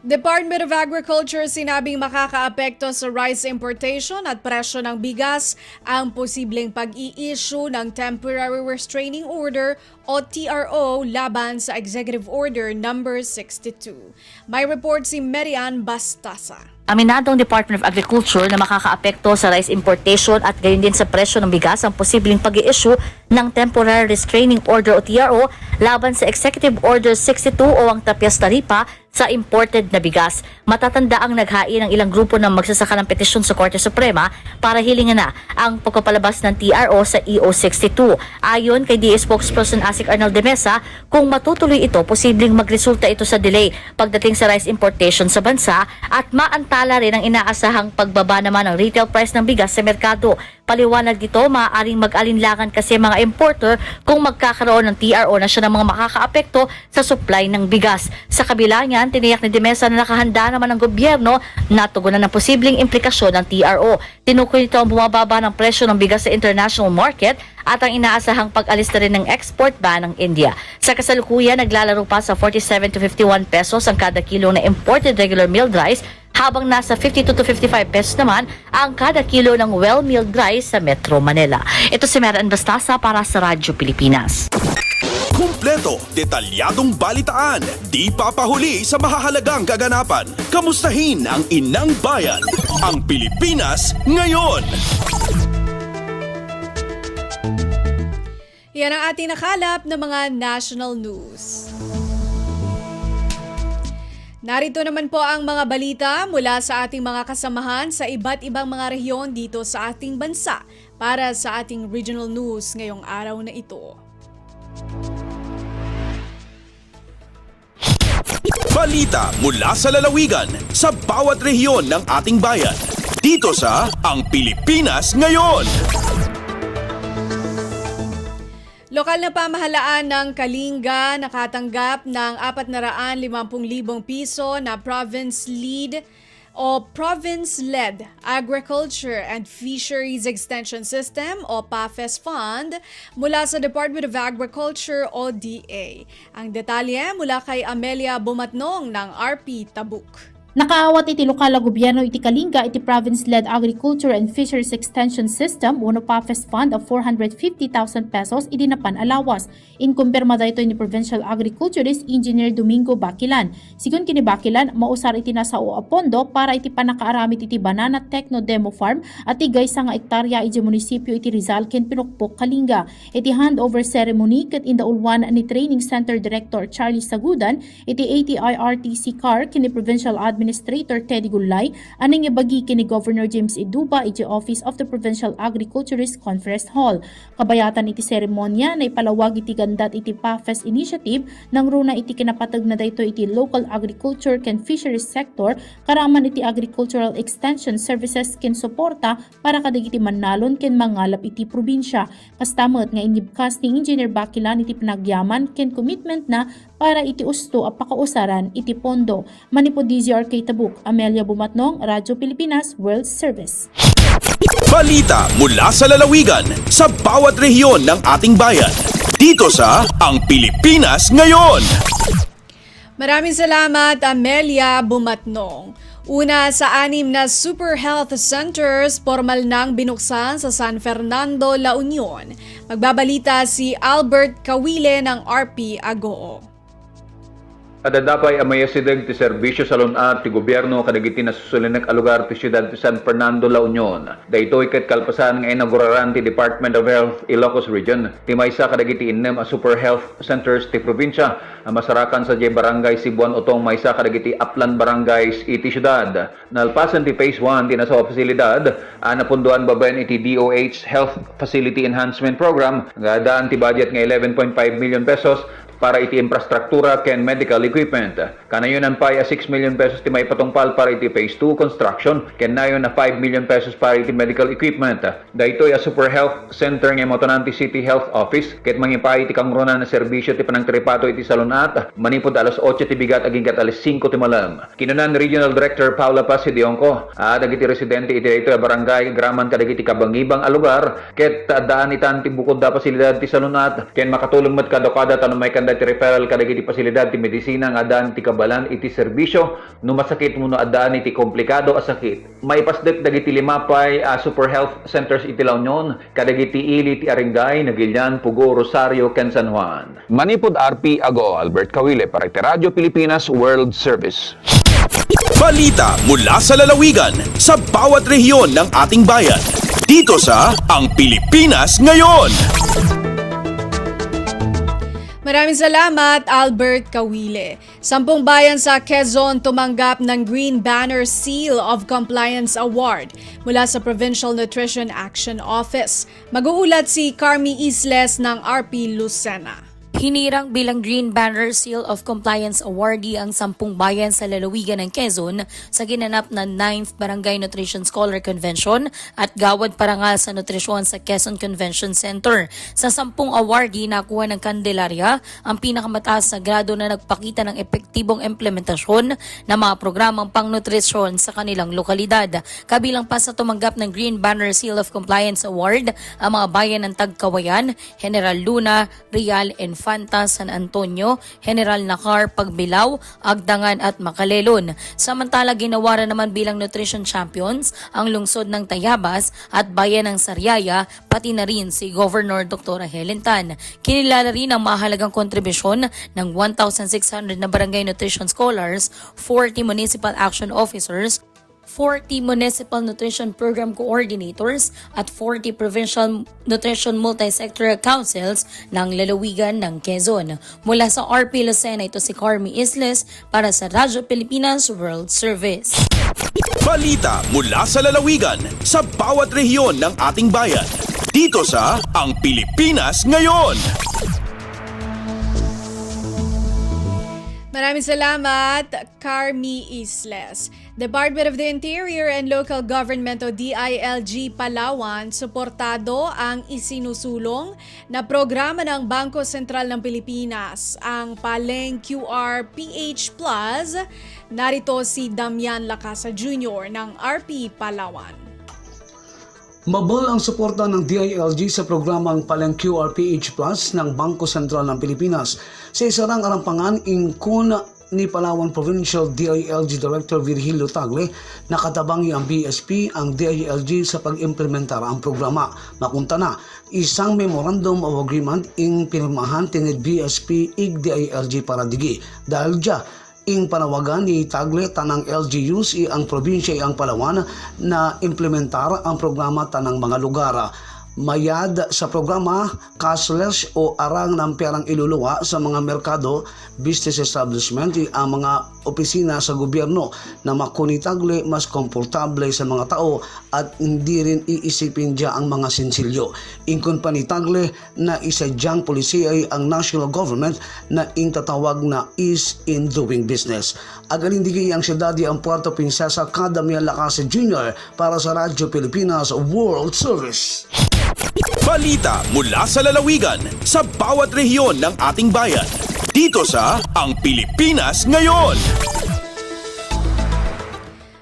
Department of Agriculture sinabing makakaapekto sa rice importation at presyo ng bigas ang posibleng pag-i-issue ng Temporary Restraining Order o TRO laban sa Executive Order number 62. May report si Marian Bastasa. Aminado ang Department of Agriculture na makakaapekto sa rice importation at gayon din sa presyo ng bigas ang posibleng pag-i-issue ng Temporary Restraining Order o TRO laban sa Executive Order 62 o ang Tapias Taripa sa imported na bigas. Matatanda ang naghain ng ilang grupo ng magsasaka ng petisyon sa Korte Suprema para hilingan na ang pagpapalabas ng TRO sa EO 62. Ayon kay DA spokesperson Asik Arnel de Mesa, kung matutuloy ito, posibleng magresulta ito sa delay pagdating sa rice importation sa bansa at maantala rin ang inaasahang pagbaba naman ng retail price ng bigas sa merkado. Paliwanag dito, maaaring mag-alinlangan kasi mga importer kung magkakaroon ng TRO na siya ng mga makakaapekto sa supply ng bigas. Sa kabila niyan, tiniyak ni De Mesa na nakahanda naman ng gobyerno na tugunan ng posibleng implikasyon ng TRO. Tinukoy nito ang bumababa ng presyo ng bigas sa international market at ang inaasahang pag-alis na rin ng export ban ng India. Sa kasalukuyan, naglalaro pa sa 47 to 51 pesos ang kada kilo na imported regular milled rice, habang nasa 52 to 55 pesos naman ang kada kilo ng well-milled rice sa Metro Manila. Ito si Marian Bastasa para sa Radyo Pilipinas. Kumpleto, detalyadong balitaan, di papahuli sa mahahalagang kaganapan. Kamustahin ang inang bayan, ang Pilipinas ngayon. Yan ang ating nakalap ng mga national news. Narito naman po ang mga balita mula sa ating mga kasamahan sa iba't ibang mga rehiyon dito sa ating bansa para sa ating regional news ngayong araw na ito. Balita mula sa lalawigan sa bawat rehiyon ng ating bayan. Dito sa Ang Pilipinas Ngayon. Lokal na pamahalaan ng Kalinga nakatanggap ng 450,000 piso na Province-Led Agriculture and Fisheries Extension System o PAFES Fund mula sa Department of Agriculture o DA. Ang detalye mula kay Amelia Bumatnong ng RP Tabuk. Nakaawat iti lokal na gobyerno iti Kalinga iti Province-Led Agriculture and Fisheries Extension System uno PAFES Fund of 450,000 pesos iti napan alawas. Inkumpirma dayto ni Provincial Agriculturist Engineer Domingo Baquilan. Sigun kini Baquilan, mausar iti nasao a pondo para iti panakaaramid iti Banana Techno Demo Farm at igay sa nga ektarya iti munisipyo iti Rizal ken Pinukpok, Kalinga. Iti handover ceremony ket indaulwan ni Training Center Director Charlie Sagudan iti ATIRTC car kini Provincial Administrator Teddy Gulay aning ibagi kini Governor James Iduba iti Office of the Provincial Agriculturist Conference Hall. Kabayatan iti seremonya na ipalawag iti gandat iti PAFES initiative nang runa iti kinapatag na dayto iti local agriculture ken fisheries sector karaman iti agricultural extension services ken suporta para kadagiti mannalon ken mangalap iti probinsya. Kastamot nga inibkas ni Engineer Baquilan iti pinagyaman ken commitment na para iti usto a pakausaran iti pondo. Manipod DZRK Tabuk, Amelia Bumatnong, Radyo Pilipinas World Service. Balita mula sa lalawigan sa bawat rehiyon ng ating bayan. Dito sa Ang Pilipinas Ngayon. Maraming salamat, Amelia Bumatnong. Una sa 6 na Super Health Centers, formal nang binuksan sa San Fernando, La Union. Magbabalita si Albert Kawile ng RP Agoo. Adadapay amaya sideg ti serbisyo sa lunat ti gobyerno kadagiti nasusulinek a lugar ti siyudad ti San Fernando, La Union. Daytoy ket kalpasan nga inauguraran ti Department of Health Ilocos Region ti maysa kadagiti innem a super health centers ti probinsya a masarakan sa J Barangay Sibuan Utong maysa kadagiti Aplan Barangays iti siyudad. Nalpasan ti Phase 1 ti nasawa fasilidad napunduan babaen iti DOH Health Facility Enhancement Program nga daan ti budget nga 11.5 million pesos para iti infrastruktura ken medical equipment. Kanayon pay 6 million pesos ti may patungpal para iti Phase 2 construction ken nayon na 5 million pesos para iti medical equipment. Daytoy a super health center nga motonanti City Health Office ket mangipay iti kangrona na serbisyo ti panangtripato iti salunat manipod alas 8 ti bigat aging ket alas 5 ti malam. Kinunan Regional Director Paula Paz Dionco dagiti residente iti daytoy a barangay graman kadagiti kabangibang a lugar ket daan itan ti bukod da pasilidad ti salunat ken makatulong met kadokada tanong may ti referral kadagiti pasilidad ti medisina nga adaan ti kabalan iti serbisyo no masakit mo no adaan iti komplikado a sakit. Maipasdek dagiti limapay super health centers iti La Union kadagiti ili ti Aringay, Nagilian, Pugo, Rosario, ken San Juan. Manipod RP Ago, Albert Kawile para iti Radyo Pilipinas World Service. Balita mula sa lalawigan sa bawat rehiyon ng ating bayan. Dito sa Ang Pilipinas Ngayon. Maraming salamat, Albert Kawile. 10 bayan sa Quezon tumanggap ng Green Banner Seal of Compliance Award mula sa Provincial Nutrition Action Office. Mag-uulat si Carmi Isles ng RP Lucena. Hinirang bilang Green Banner Seal of Compliance Awardee ang 10 bayan sa lalawigan ng Quezon sa ginanap na 9th Barangay Nutrition Scholar Convention at Gawad Parangal sa Nutrisyon sa Quezon Convention Center. Sa 10 awardee nakuha ng Candelaria ang pinakamataas na grado na nagpakita ng epektibong implementasyon ng mga programang pangnutrisyon sa kanilang lokalidad. Kabilang pa sa tumanggap ng Green Banner Seal of Compliance Award ang mga bayan ng Tagkawayan, General Luna, Real and Infanta, San Antonio, General Nakar, Pagbilao, Agdangan at Makalelon. Samantala ginawa rin naman bilang nutrition champions ang lungsod ng Tayabas at bayan ng Sariaya, pati na rin si Governor Dr. Helen Tan. Kinilala rin ang mahalagang kontribusyon ng 1,600 na barangay nutrition scholars, 40 municipal action officers, 40 Municipal Nutrition Program Coordinators at 40 Provincial Nutrition Multi-Sectoral Councils ng lalawigan ng Quezon. Mula sa RP Lucena, ito si Carmi Isles para sa Radyo Pilipinas World Service. Balita mula sa lalawigan sa bawat rehiyon ng ating bayan. Dito sa Ang Pilipinas Ngayon. Maraming salamat, Carmi Isles. Department of the Interior and Local Government o DILG Palawan, suportado ang isinusulong na programa ng Bangko Sentral ng Pilipinas, ang Paleng QR PH Plus. Narito si Damian Lacasa Jr. ng RP Palawan. Mabal ang suporta ng DILG sa programang Paleng QR PH Plus ng Bangko Sentral ng Pilipinas. Sa isarang arampangan, ingkon ni Palawan Provincial DILG Director Virgilio Tagle, nakatabangi ang BSP ang DILG sa pag-implementar ang programa. Makunta na, isang Memorandum of Agreement ing pirmahan tingid BSP ig DILG para digi. Dahil dya, ing panawagan ni Tagle tanang LGUs ang probinsya ang Palawan na implementar ang programa tanang mga lugar. Mayad sa programa, cashless o arang ng perang iluluwa sa mga merkado, business establishment, ang mga opisina sa gobyerno na makunitagle mas komportable sa mga tao at hindi rin iisipin dya ang mga sinsilyo. Ingkon pa ni Tagle na isadyang polisiya ang national government na intatawag na ease in doing business. Agalindigay ang siyudad ang Puerto Princesa Damian Lacasa Jr. para sa Radyo Pilipinas World Service. Balita mula sa lalawigan sa bawat rehiyon ng ating bayan. Dito sa Ang Pilipinas Ngayon.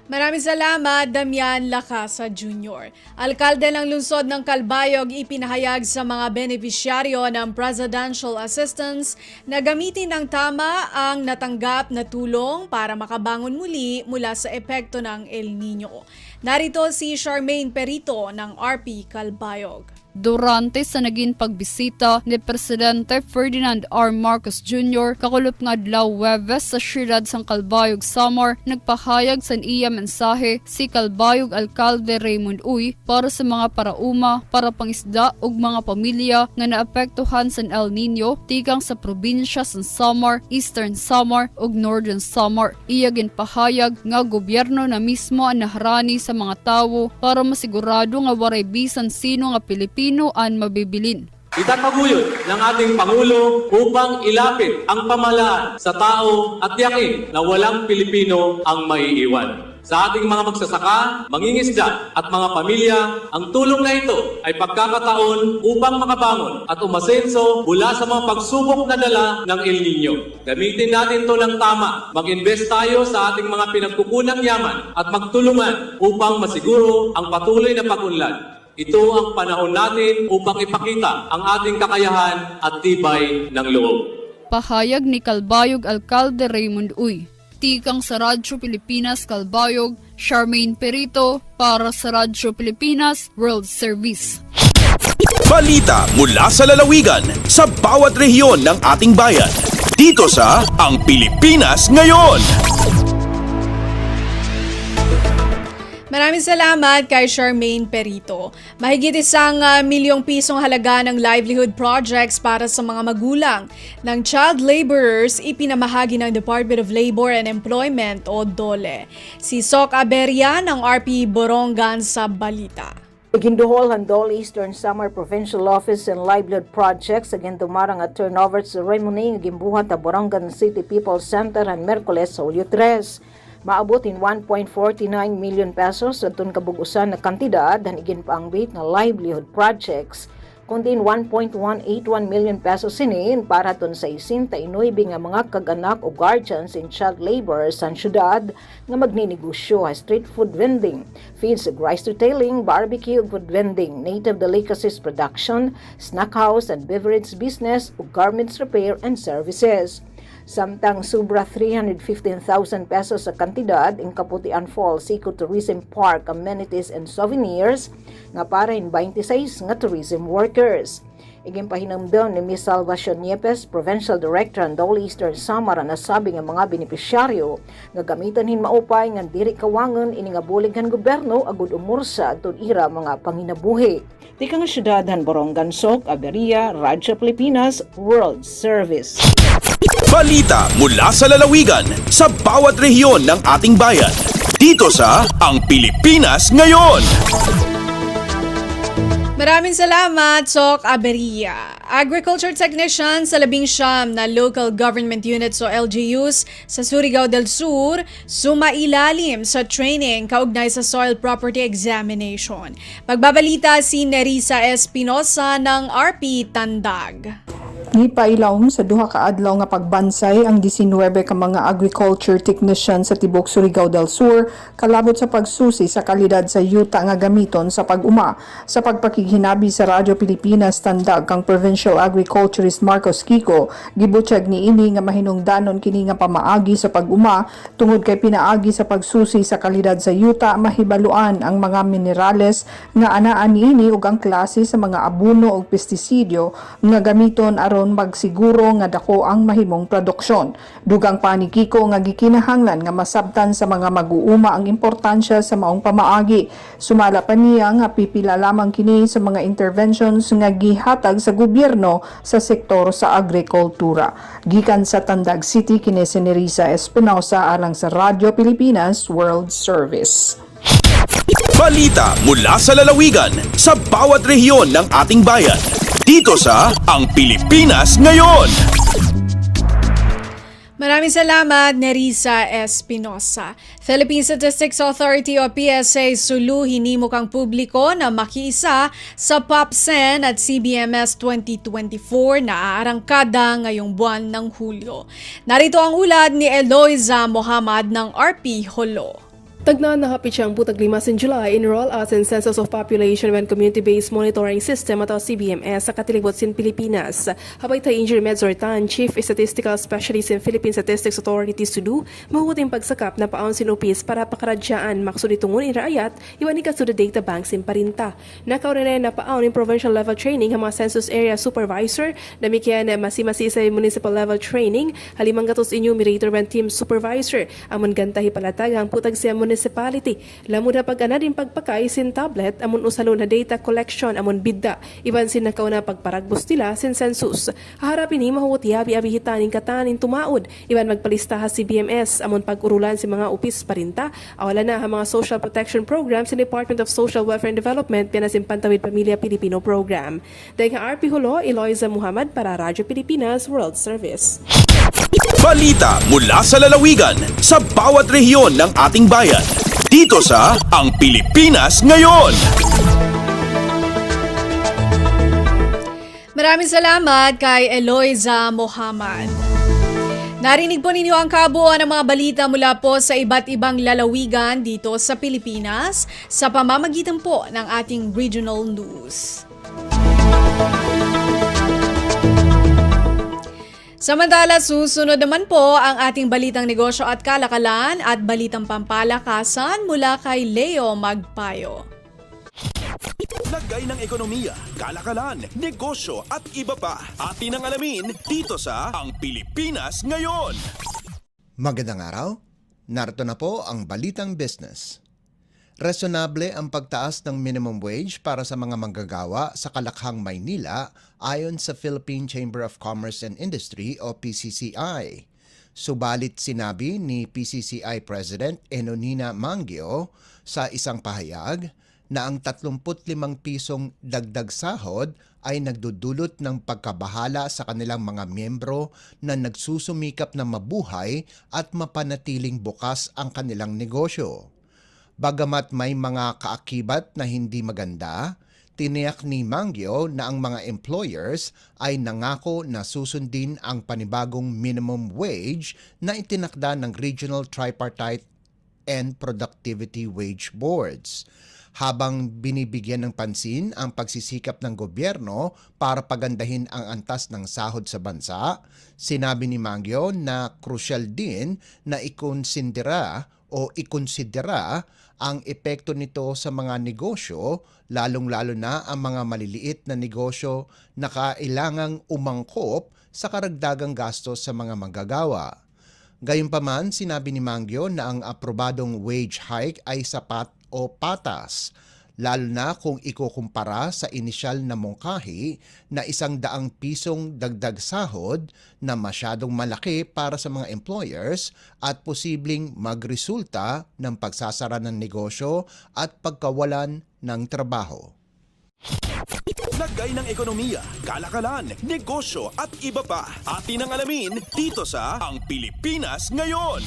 Maraming salamat, Damian Lacasa Jr. Alkalde ng lungsod ng Calbayog ipinahayag sa mga benepisyaryo ng Presidential Assistance na gamitin ng tama ang natanggap na tulong para makabangon muli mula sa epekto ng El Nino. Narito si Charmaine Perito ng RP Calbayog. Durante sa naging pagbisita ni Presidente Ferdinand R. Marcos Jr. kakulop nga adlaw Huwebes sa siyudad sang Calbayog, Samar, nagpahayag sa iya mensahe si Calbayog Alcalde Raymond Uy para sa mga parauma, para pangisda ug mga pamilya nga naapektuhan sa El Nino tikang sa probinsya sa Samar, Eastern Samar ug Northern Samar. Iya ginpahayag nga gobyerno na mismo ang naharani sa mga tawo para masigurado nga waray bisan sino nga Pilipino ang mabibilin. Itataguyod ng ating Pangulo upang ilapit ang pamahalaan sa tao at yakin na walang Pilipino ang maiiwan. Sa ating mga magsasaka, mangingisda at mga pamilya, ang tulong na ito ay pagkakataon upang makabangon at umasenso mula sa mga pagsubok na dala ng El Nino. Gamitin natin ito ng tama. Mag-invest tayo sa ating mga pinagkukunang yaman at magtulungan upang masiguro ang patuloy na pag-unlad. Ito ang panahon natin upang ipakita ang ating kakayahan at tibay ng loob. Pahayag ni Calbayog Alcalde Raymond Uy. Tikang sa Radyo Pilipinas Calbayog, Charmaine Perito para sa Radyo Pilipinas World Service. Balita mula sa lalawigan sa bawat rehiyon ng ating bayan. Dito sa Ang Pilipinas Ngayon. Maraming salamat kay Charmaine Perito. Mahigit ₱1 milyong halaga ng livelihood projects para sa mga magulang ng child laborers ipinamahagi ng Department of Labor and Employment o DOLE. Si Sok Aberia ng RP Borongan sa balita. Ginduhol ang DOLE Eastern Samar Provincial Office and Livelihood Projects again tumarang at turnover sa Remuning gimbuhat na Borongan City People's Center ang Merkules sa Hulyo 3. Maabot in 1.49 million pesos at kabugusan na kantidad ang iginpaangbit na livelihood projects kundi 1.181 million pesos sinin para ton sa 69 nga mga kag-anak o guardians in child labor sa syudad nga magninegosyo street food vending, feeds, rice retailing, barbecue food vending, native delicacies production, snack house and beverage business ug garments repair and services. Samtang sobra 315,000 pesos sa kantidad in Kaputian Falls Eco-Tourism Park amenities and souvenirs nga para in 26 nga tourism workers. Igimpahinamdon ni Ms. Salvacion Niepes, Provincial Director ng Dole Eastern Samar, na sabi nga mga benepisyaryo nga gamitan hin maupay nga diri kawangan ini nga bulighan gobyerno agud umursa adtong ira mga panginabuhi. Di ka nga syudadhan Borongan Sok, Aberia, Radyo Pilipinas, World Service. Balita mula sa lalawigan sa bawat rehiyon ng ating bayan. Dito sa Ang Pilipinas Ngayon. Maraming salamat, Sok Aberia. Agriculture technician sa 19 na local government units o LGUs sa Surigao del Sur sumailalim sa training kaugnay sa soil property examination. Pagbabalita si Nerissa Espinosa ng RP Tandag. Gipailawom sa duha ka adlaw nga pagbansay ang 19 ka mga agriculture technician sa tibok Surigao del Sur kalabot sa pagsusi sa kalidad sa yuta nga gamiton sa pag-uma. Sa pagpakighinabi sa Radyo Pilipinas Tandag kang Provincial Agriculturist Marcos Kiko, gibutyag niini nga mahinungdanon kini nga pamaagi sa pag-uma tungod kay pinaagi sa pagsusi sa kalidad sa yuta mahibaluan ang mga minerales nga anaan niini ug ang klase sa mga abono ug pestisidyo nga gamiton aron magsiguro nga dako ang mahimong produksyon. Dugang pa ni Kiko nga gikinahanglan nga masabtan sa mga mag-uuma ang importansya sa maong pamaagi. Sumala pa niya nga pipila lamang kini sa mga interventions nga gihatag sa gobyerno sa sektor sa agrikultura. Gikan sa Tandag City kini si Nerissa Espinosa alang sa Radyo Pilipinas World Service. Balita mula sa lalawigan sa bawat rehiyon ng ating bayan. Dito sa Ang Pilipinas Ngayon. Maraming salamat, Nerissa Espinosa. Philippine Statistics Authority o PSA sulu hinimo kang publiko na makiisa sa POPSEN at CBMS 2024 na aarangkada ngayong buwan ng Hulyo. Narito ang ulad ni Eloisa Mohamad ng RP Holo. Tagnaan na hapit siyang butag 5 in July in Roll-out and Census of Population and Community-Based Monitoring System atau CBMS sa katilibot sin Pilipinas. Habay tayo Injury Medzortan, Chief Statistical Specialist in Philippine Statistics Authority Sulu, mahuting pagsakap na paon sinupis para pakaradyaan maksulitungon in raayat, iwan ni kaso the data bank sin parinta. Nakauranay na paon in provincial level training ang mga census area supervisor, damikian masimasi sa municipal level training, halimang gatos enumerator and team supervisor, ang mangantahi palatag ang putag siya municipality. Lamun na pag-ana din pagpakay sin tablet amon usalon na data collection amon bidda. Iban sin nakaw na pagparagbos nila sin census. Haharapin ni mahuwat yabi-abihitaning katanin tumaod. Iban magpalista ha si BMS amon pag-urulan si mga upis parinta. Awala na ha mga social protection programs sa Department of Social Welfare and Development piana sin Pantawid Pamilya Pilipino Program. Dahil nga RP Holo, Eloisa Muhammad para Radyo Pilipinas World Service. Balita mula sa lalawigan sa bawat rehiyon ng ating bayan. Dito sa Ang Pilipinas Ngayon. Maraming salamat kay Eloisa Mohamad. Narinig po ninyo ang kabuuan ng mga balita mula po sa iba't ibang lalawigan dito sa Pilipinas sa pamamagitan po ng ating regional news. Samantala, susunod naman po ang ating balitang negosyo at kalakalan at balitang pampalakasan mula kay Leo Magpayo. Lagay ng ekonomiya, kalakalan, negosyo at iba pa. Atin ang alamin dito sa Ang Pilipinas Ngayon. Magandang araw. Narito na po ang Balitang Business. Resonable ang pagtaas ng minimum wage para sa mga manggagawa sa Kalakhang, Maynila ayon sa Philippine Chamber of Commerce and Industry o PCCI. Subalit sinabi ni PCCI President Enonina Mangio sa isang pahayag na ang 35 pisong dagdag sahod ay nagdudulot ng pagkabahala sa kanilang mga miyembro na nagsusumikap na mabuhay at mapanatiling bukas ang kanilang negosyo. Bagamat may mga kaakibat na hindi maganda, Tiniyak ni Mangio na ang mga employers ay nangako na susundin ang panibagong minimum wage na itinakda ng Regional Tripartite and Productivity Wage Boards. Habang binibigyan ng pansin ang pagsisikap ng gobyerno para pagandahin ang antas ng sahod sa bansa, sinabi ni Mangio na krusyal din na ikonsidera ang epekto nito sa mga negosyo, lalong-lalo na ang mga maliliit na negosyo na kailangang umangkop sa karagdagang gastos sa mga manggagawa. Gayunpaman, sinabi ni Mangio na ang aprobadong wage hike ay sapat o patas, lalo na kung ikukumpara sa inisyal na mungkahi na 100 pisong dagdag sahod na masyadong malaki para sa mga employers at posibleng magresulta ng pagsasara ng negosyo at pagkawalan ng trabaho. Lagay ng ekonomiya, kalakalan, negosyo at iba pa. Atin ang alamin dito sa Ang Pilipinas Ngayon.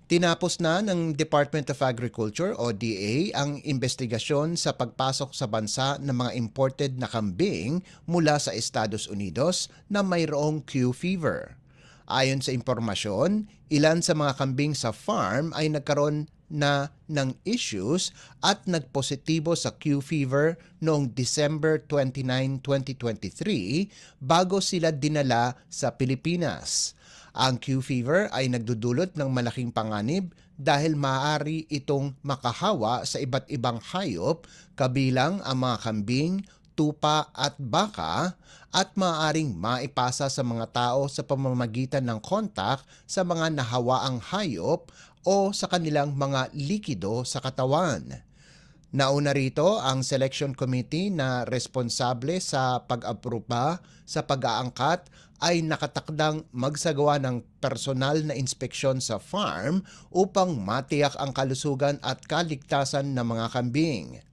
Tinapos na ng Department of Agriculture o DA ang investigasyon sa pagpasok sa bansa ng mga imported na kambing mula sa Estados Unidos na mayroong Q fever. Ayon sa impormasyon, ilan sa mga kambing sa farm ay nagkaroon na ng issues at nagpositibo sa Q fever noong December 29, 2023 bago sila dinala sa Pilipinas. Ang Q fever ay nagdudulot ng malaking panganib dahil maaari itong makahawa sa iba't ibang hayop kabilang ang mga kambing, tupa at baka at maaaring maipasa sa mga tao sa pamamagitan ng kontak sa mga nahawaang hayop o sa kanilang mga likido sa katawan. Nauna rito ang Selection Committee na responsable sa pag-aproba sa pag-aangkat ay nakatakdang magsagawa ng personal na inspeksyon sa farm upang matiyak ang kalusugan at kaligtasan ng mga kambing.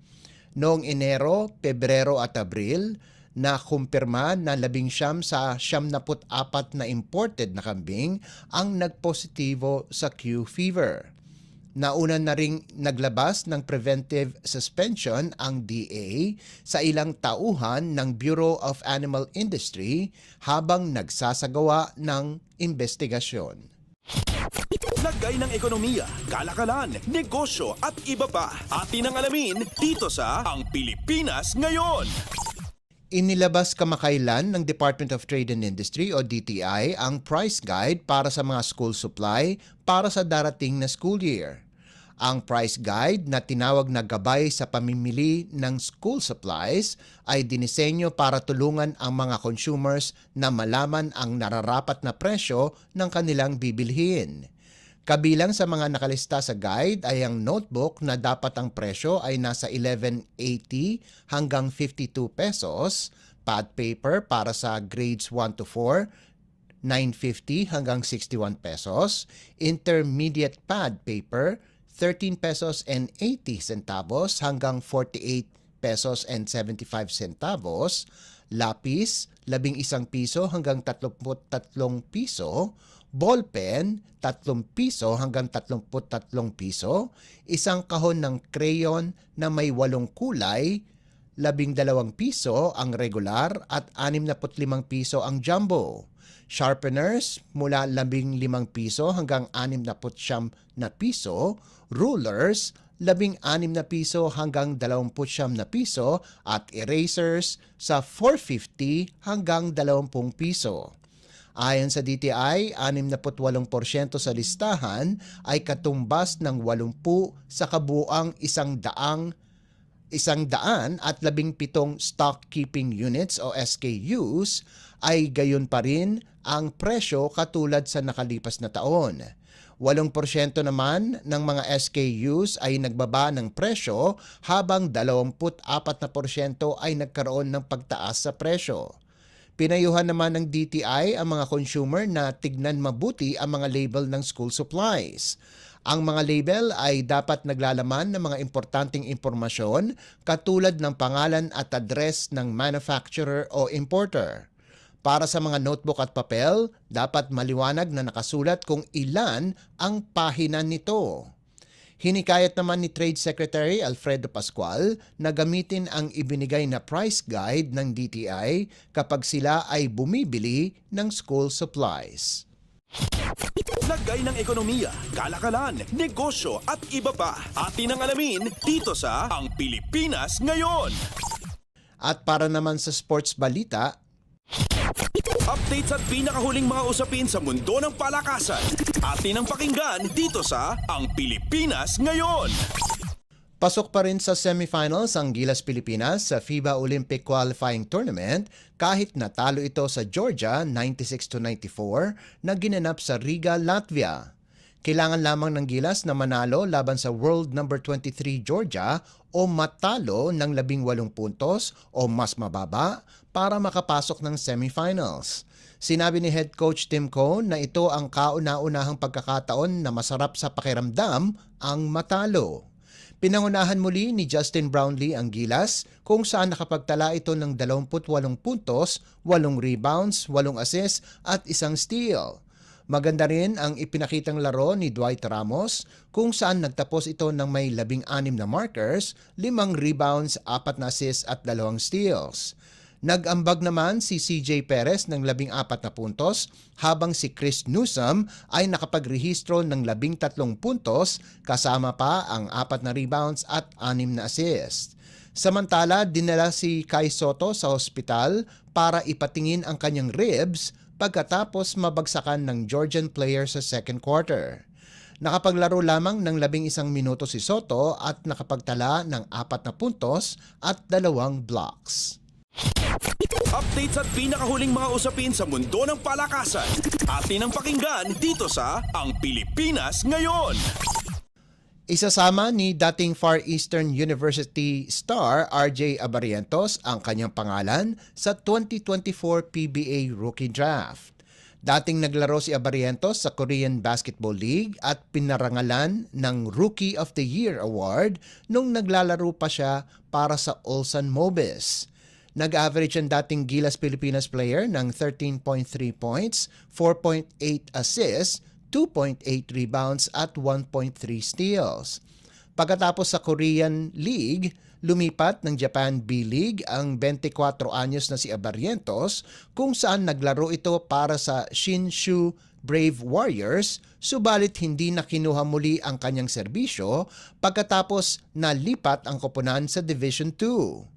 Noong Enero, Pebrero at Abril, nakumpirma na 19 sa 74 na imported na kambing ang nagpositibo sa Q fever. Nauna na ring naglabas ng preventive suspension ang DA sa ilang tauhan ng Bureau of Animal Industry habang nagsasagawa ng investigasyon. Lagay ng ekonomiya, kalakalan, negosyo at iba pa. Atin ang alamin dito sa Ang Pilipinas Ngayon. Inilabas kamakailan ng Department of Trade and Industry o DTI ang price guide para sa mga school supply para sa darating na school year. Ang price guide na tinawag na gabay sa pamimili ng school supplies ay dinisenyo para tulungan ang mga consumers na malaman ang nararapat na presyo ng kanilang bibilhin. Kabilang sa mga nakalista sa guide ay ang notebook na dapat ang presyo ay nasa 11.80 hanggang 52 pesos, pad paper para sa grades 1 to 4, 9.50 hanggang 61 pesos, intermediate pad paper, 13 pesos and 80 centavos hanggang 48 pesos and 75 centavos, lapis, 11 piso hanggang 33 piso, ballpen, 3 piso hanggang 33 piso, isang kahon ng crayon na may 8 kulay, 12 piso ang regular at 65 piso ang jumbo. Sharpeners mula 15 piso hanggang 69 na piso, rulers 16 na piso hanggang 29 na piso at erasers sa 450 hanggang 20 piso. Ayon sa DTI, 68% sa listahan ay katumbas ng 80 sa kabuuang 117 stock keeping units o SKUs ay gayon pa rin ang presyo katulad sa nakalipas na taon. 8% naman ng mga SKUs ay nagbaba ng presyo habang 24% ay nagkaroon ng pagtaas sa presyo. Pinayuhan naman ng DTI ang mga consumer na tignan mabuti ang mga label ng school supplies. Ang mga label ay dapat naglalaman ng mga importanteng impormasyon katulad ng pangalan at address ng manufacturer o importer. Para sa mga notebook at papel, dapat maliwanag na nakasulat kung ilan ang pahina nito. Hinikayat naman ni Trade Secretary Alfredo Pascual na gamitin ang ibinigay na price guide ng DTI kapag sila ay bumibili ng school supplies. Lagay ng ekonomiya, kalakalan, negosyo at iba pa. Atin ang alamin dito sa Ang Pilipinas Ngayon. At para naman sa sports balita, Updates at pinakahuling mga usapin sa mundo ng palakasan. Atin ang pakinggan dito sa Ang Pilipinas Ngayon. pasok pa rin sa semifinals ang Gilas Pilipinas sa FIBA Olympic Qualifying Tournament kahit natalo ito sa Georgia 96-94 na ginanap sa Riga, Latvia. Kailangan lamang ng Gilas na manalo laban sa world number 23 Georgia o matalo ng 18 puntos o mas mababa para makapasok ng semifinals. Sinabi ni head coach Tim Cohn na ito ang kauna-unahang pagkakataon na masarap sa pakiramdam ang matalo. Pinangunahan muli ni Justin Brownlee ang Gilas kung saan nakapagtala ito ng 28 puntos, 8 rebounds, 8 assists at 1 steal. Maganda rin ang ipinakitang laro ni Dwight Ramos kung saan nagtapos ito ng may 16 na markers, 5 rebounds, 4 na assists at 2 steals. Nag-ambag naman si CJ Perez ng 14 na puntos habang si Chris Newsome ay nakapagrehistro ng 13 puntos kasama pa ang 4 na rebounds at 6 na assists. Samantala, dinala si Kai Soto sa ospital para ipatingin ang kanyang ribs pagkatapos mabagsakan ng Georgian player sa second quarter. Nakapaglaro lamang ng 11 minuto si Soto at nakapagtala ng 4 na puntos at 2 blocks. Updates at pinakahuling mga usapin sa mundo ng palakasan. Atin ang pakinggan dito sa Ang Pilipinas Ngayon. Isasama ni dating Far Eastern University star RJ Abarientos ang kanyang pangalan sa 2024 PBA Rookie Draft. Dating naglaro si Abarientos sa Korean Basketball League at pinarangalan ng Rookie of the Year Award nung naglalaro pa siya para sa Ulsan Mobis. Nag-average ang dating Gilas Pilipinas player ng 13.3 points, 4.8 assists, 2.8 rebounds at 1.3 steals. Pagkatapos sa Korean League, lumipat ng Japan B-League ang 24 anyos na si Abarientos kung saan naglaro ito para sa Shinshu Brave Warriors, subalit hindi na kinuha muli ang kanyang serbisyo pagkatapos nalipat ang koponan sa Division 2.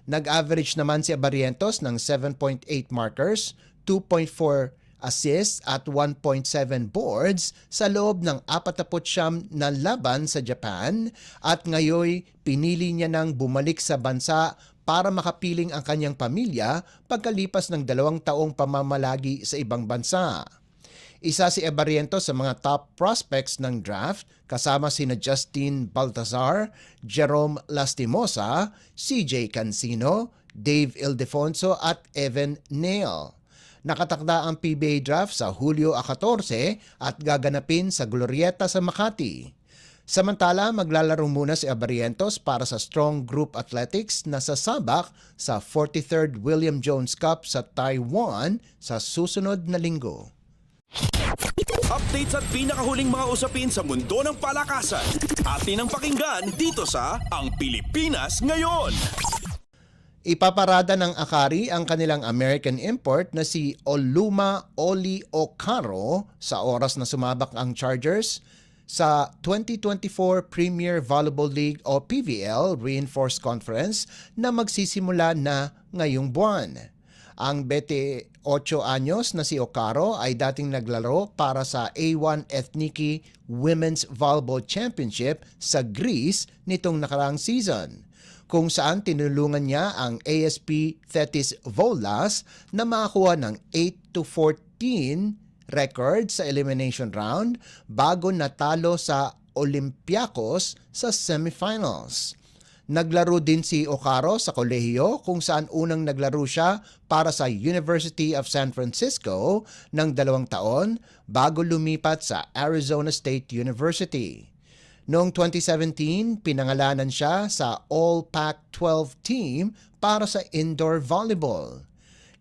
Nag-average naman si Abarientos ng 7.8 markers, 2.4 assists at 1.7 boards sa loob ng 49 na laban sa Japan at ngayoy pinili niya nang bumalik sa bansa para makapiling ang kanyang pamilya pagkalipas ng 2 taong pamamalagi sa ibang bansa. Isa si Abarientos sa mga top prospects ng draft kasama sina Justin Baltazar, Jerome Lastimosa, CJ Cancino, Dave Ildefonso at Evan Neal. Nakatakda ang PBA draft sa Hulyo 14 at gaganapin sa Glorieta sa Makati. Samantala, maglalaro muna si Abarientos para sa Strong Group Athletics na sasabak sa 43rd William Jones Cup sa Taiwan sa susunod na linggo. Updates at pinakahuling mga usapin sa mundo ng palakasan. Atin ang pakinggan dito sa Ang Pilipinas Ngayon. Ipaparada ng Akari ang kanilang American import na si Oluma Oli Okaro sa oras na sumabak ang Chargers sa 2024 Premier Volleyball League o PVL Reinforced Conference na magsisimula na ngayong buwan. Ang 28 anyos na si Okaro ay dating naglaro para sa A1 Ethniki Women's Volleyball Championship sa Greece nitong nakaraang season, kung saan tinulungan niya ang ASP Thetis Volas na makakuha ng 8-14 record sa elimination round bago natalo sa Olympiacos sa semifinals. Naglaro din si Okaro sa kolehiyo kung saan unang naglaro siya para sa University of San Francisco ng 2 taon bago lumipat sa Arizona State University. Noong 2017, pinangalanan siya sa All Pac-12 team para sa indoor volleyball.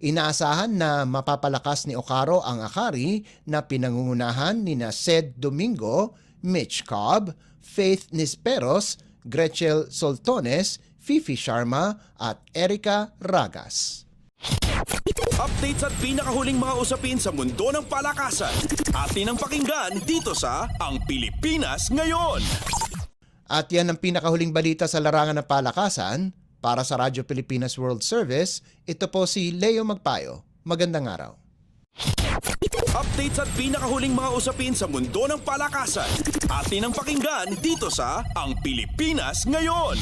Inaasahan na mapapalakas ni Okaro ang Akari na pinangungunahan ni Sed Domingo, Mitch Cobb, Faith Nisperos, Gretchen Soltones, Fifi Sharma at Erica Ragas. Updates at pinakahuling mga usapin sa mundo ng palakasan. Atin ang pakinggan dito sa Ang Pilipinas Ngayon. At yan ang pinakahuling balita sa larangan ng palakasan. Para sa Radyo Pilipinas World Service, ito po si Leo Magpayo. Magandang araw. Updates at pinakahuling mga usapin sa mundo ng palakasan. Atin ang pakinggan dito sa Ang Pilipinas Ngayon.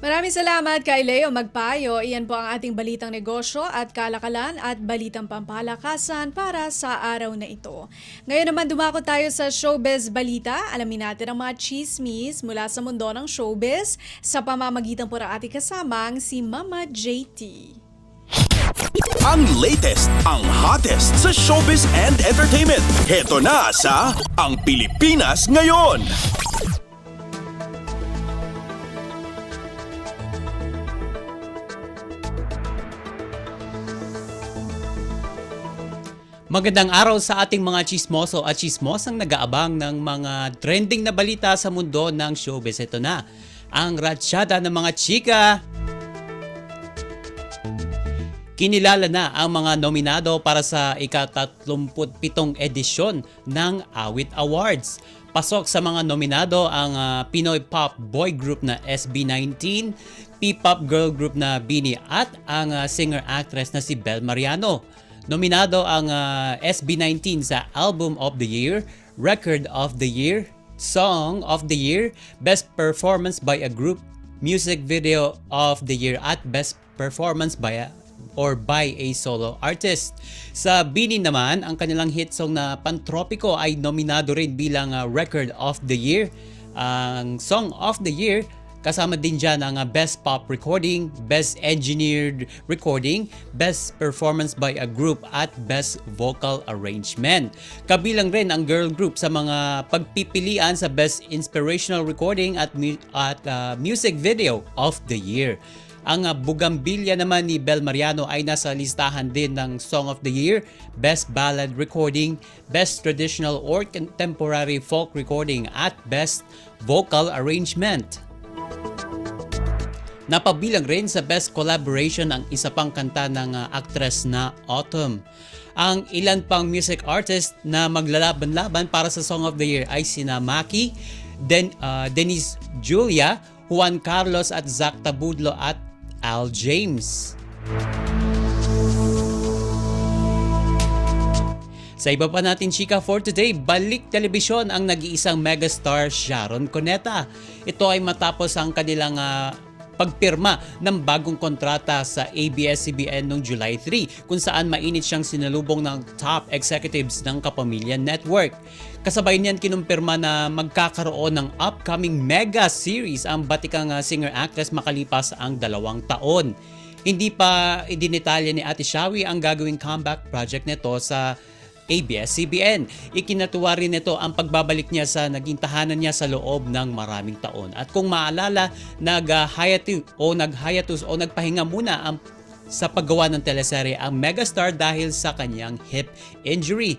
Maraming salamat kay Leo Magpayo. Iyan po ang ating balitang negosyo at kalakalan at balitang pampalakasan para sa araw na ito. Ngayon naman dumako tayo sa showbiz balita. Alamin natin ang mga chismis mula sa mundo ng showbiz sa pamamagitan po ng ating kasamang si Mama JT. Ang latest, ang hottest sa showbiz and entertainment. Heto na sa Ang Pilipinas Ngayon. Magandang araw sa ating mga chismoso at chismosang nag-aabang ng mga trending na balita sa mundo ng showbiz. Ito na, ang ratsyada ng mga chika. Kinilala na ang mga nominado para sa ika-37 edisyon ng Awit Awards. Pasok sa mga nominado ang Pinoy Pop Boy Group na SB19, P-Pop Girl Group na BINI at ang singer-actress na si Bel Mariano. Nominado ang SB19 sa Album of the Year, Record of the Year, Song of the Year, Best Performance by a Group, Music Video of the Year at Best Performance by a solo artist. Sa BINI naman, ang kanilang hit song na Pantropiko ay nominado rin bilang Record of the Year. Ang Song of the Year, kasama din dyan ang Best Pop Recording, Best Engineered Recording, Best Performance by a Group at Best Vocal Arrangement. Kabilang rin ang girl group sa mga pagpipilian sa Best Inspirational Recording at Music Video of the Year. Ang Bugambilya naman ni Bel Mariano ay nasa listahan din ng Song of the Year, Best Ballad Recording, Best Traditional or Contemporary Folk Recording at Best Vocal Arrangement. Napabilang rin sa Best Collaboration ang isa pang kanta ng actress na Autumn. Ang ilan pang music artist na maglalaban-laban para sa Song of the Year ay sina Maki, Denise Julia, Juan Carlos at Zach Tabudlo at Al James. Sa iba pa natin chika for today, balik telebisyon ang nag-iisang megastar Sharon Cuneta. Ito ay matapos ang kanilang pagpirma ng bagong kontrata sa ABS-CBN noong July 3 kung saan mainit siyang sinalubong ng top executives ng Kapamilya Network. Kasabay niyan kinumpirma na magkakaroon ng upcoming mega series ang batikang singer-actress makalipas ang 2 taon. Hindi pa idinetalya ni Ate Shawi ang gagawing comeback project nito sa ABS-CBN. Ikinatuwa rin nito ang pagbabalik niya sa naging tahanan niya sa loob ng maraming taon. At kung maalala, nag-hiatus o nagpahinga muna sa paggawa ng teleserye ang megastar dahil sa kanyang hip injury.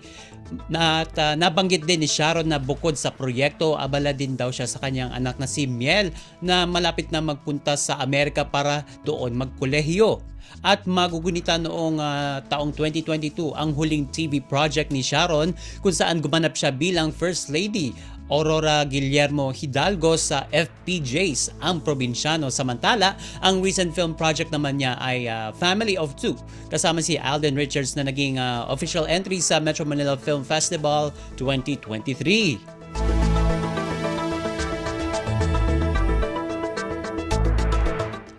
Nabanggit din ni Sharon na bukod sa proyekto, abala din daw siya sa kanyang anak na si Miel na malapit na magpunta sa Amerika para doon magkolehiyo. At magugunita noong taong 2022 ang huling TV project ni Sharon kung saan gumanap siya bilang First Lady Aurora Guillermo Hidalgo sa FPJs ang probinsyano. Samantala, ang recent film project naman niya ay Family of Two kasama si Alden Richards na naging official entry sa Metro Manila Film Festival 2023.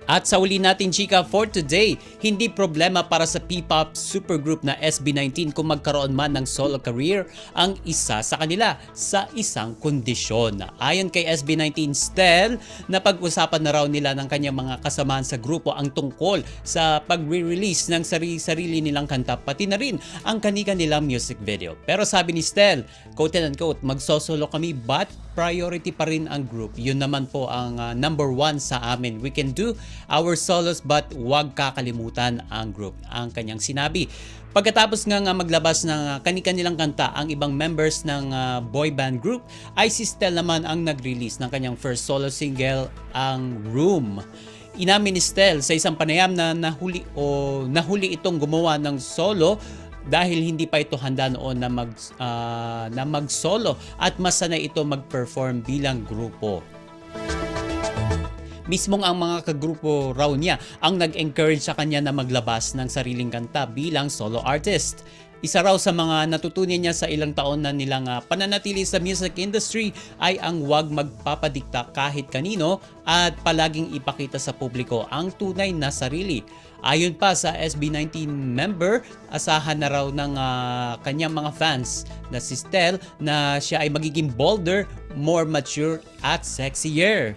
At sa uli natin chika for today, hindi problema para sa P-pop supergroup na SB19 kung magkaroon man ng solo career ang isa sa kanila sa isang kondisyon. Ayon kay SB19 Stel, napag-usapan na raw nila ng kanyang mga kasamahan sa grupo ang tungkol sa pag-re-release ng sarili nilang kanta pati na rin ang kanilang music video. Pero sabi ni Stel, quote and unquote, magsosolo kami but priority pa rin ang group. Yun naman po ang number one sa amin. We can do our solos but wag kakalimutan ang group, ang kanyang sinabi. Pagkatapos nga maglabas ng kani-kanilang kanta ang ibang members ng boy band group, ay si Stel naman ang nag-release ng kanyang first solo single, ang Room. Inamin ni Stel sa isang panayam na nahuli itong gumawa ng solo dahil hindi pa ito handa noon na mag-solo at mas sanay ito mag-perform bilang grupo. Mismong ang mga kagrupo raw niya ang nag-encourage sa kanya na maglabas ng sariling kanta bilang solo artist. Isa raw sa mga natutunan niya sa ilang taon na nilang pananatili sa music industry ay ang huwag magpapadikta kahit kanino at palaging ipakita sa publiko ang tunay na sarili. Ayon pa sa SB19 member, asahan na raw ng kanyang mga fans na si Stel na siya ay magiging bolder, more mature at sexier.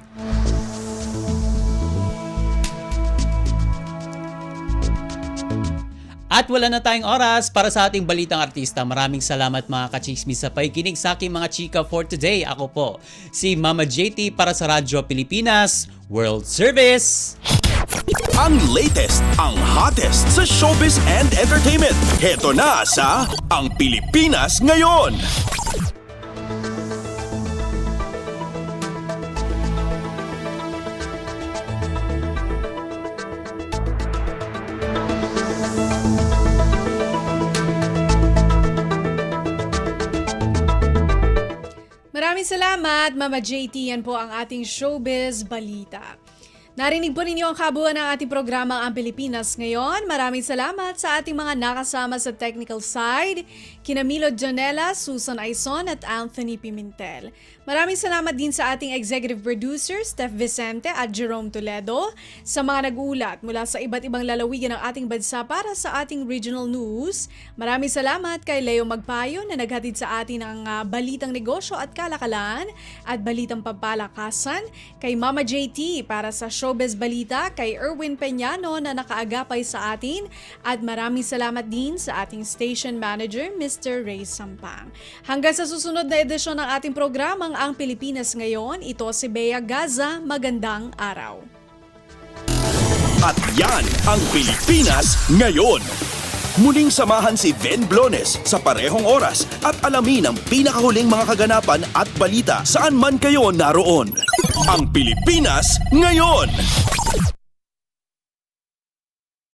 At wala na tayong oras para sa ating balitang artista. Maraming salamat mga kachismis sa pakikinig sa aking mga chika for today. Ako po, si Mama JT para sa Radyo Pilipinas World Service. Ang latest, ang hottest sa showbiz and entertainment. Heto na sa Ang Pilipinas Ngayon. Maraming salamat, Mama JT. Yan po ang ating showbiz balita. Narinig po ninyo ang kabuuan ng ating programa Ang Pilipinas Ngayon. Maraming salamat sa ating mga nakasama sa technical side, kina Milo Janela, Susan Aison at Anthony Pimentel. Maraming salamat din sa ating executive producers, Steph Vicente at Jerome Toledo, sa mga nag-uulat mula sa iba't ibang lalawigan ng ating bansa para sa ating regional news. Maraming salamat kay Leo Magpayo na naghatid sa atin ng balitang negosyo at kalakalan at balitang pampalakasan, kay Mama JT para sa showbiz balita, kay Erwin Peñano na nakaagapay sa atin, at maraming salamat din sa ating station manager, Mr. Ray Sampang. Hanggang sa susunod na edisyon ng ating programang Ang Pilipinas Ngayon, ito si Bea Gaza. Magandang araw. At yan ang Pilipinas Ngayon. Muling samahan si Ben Blones sa parehong oras at alamin ang pinakahuling mga kaganapan at balita saan man kayo naroon. Ang Pilipinas Ngayon.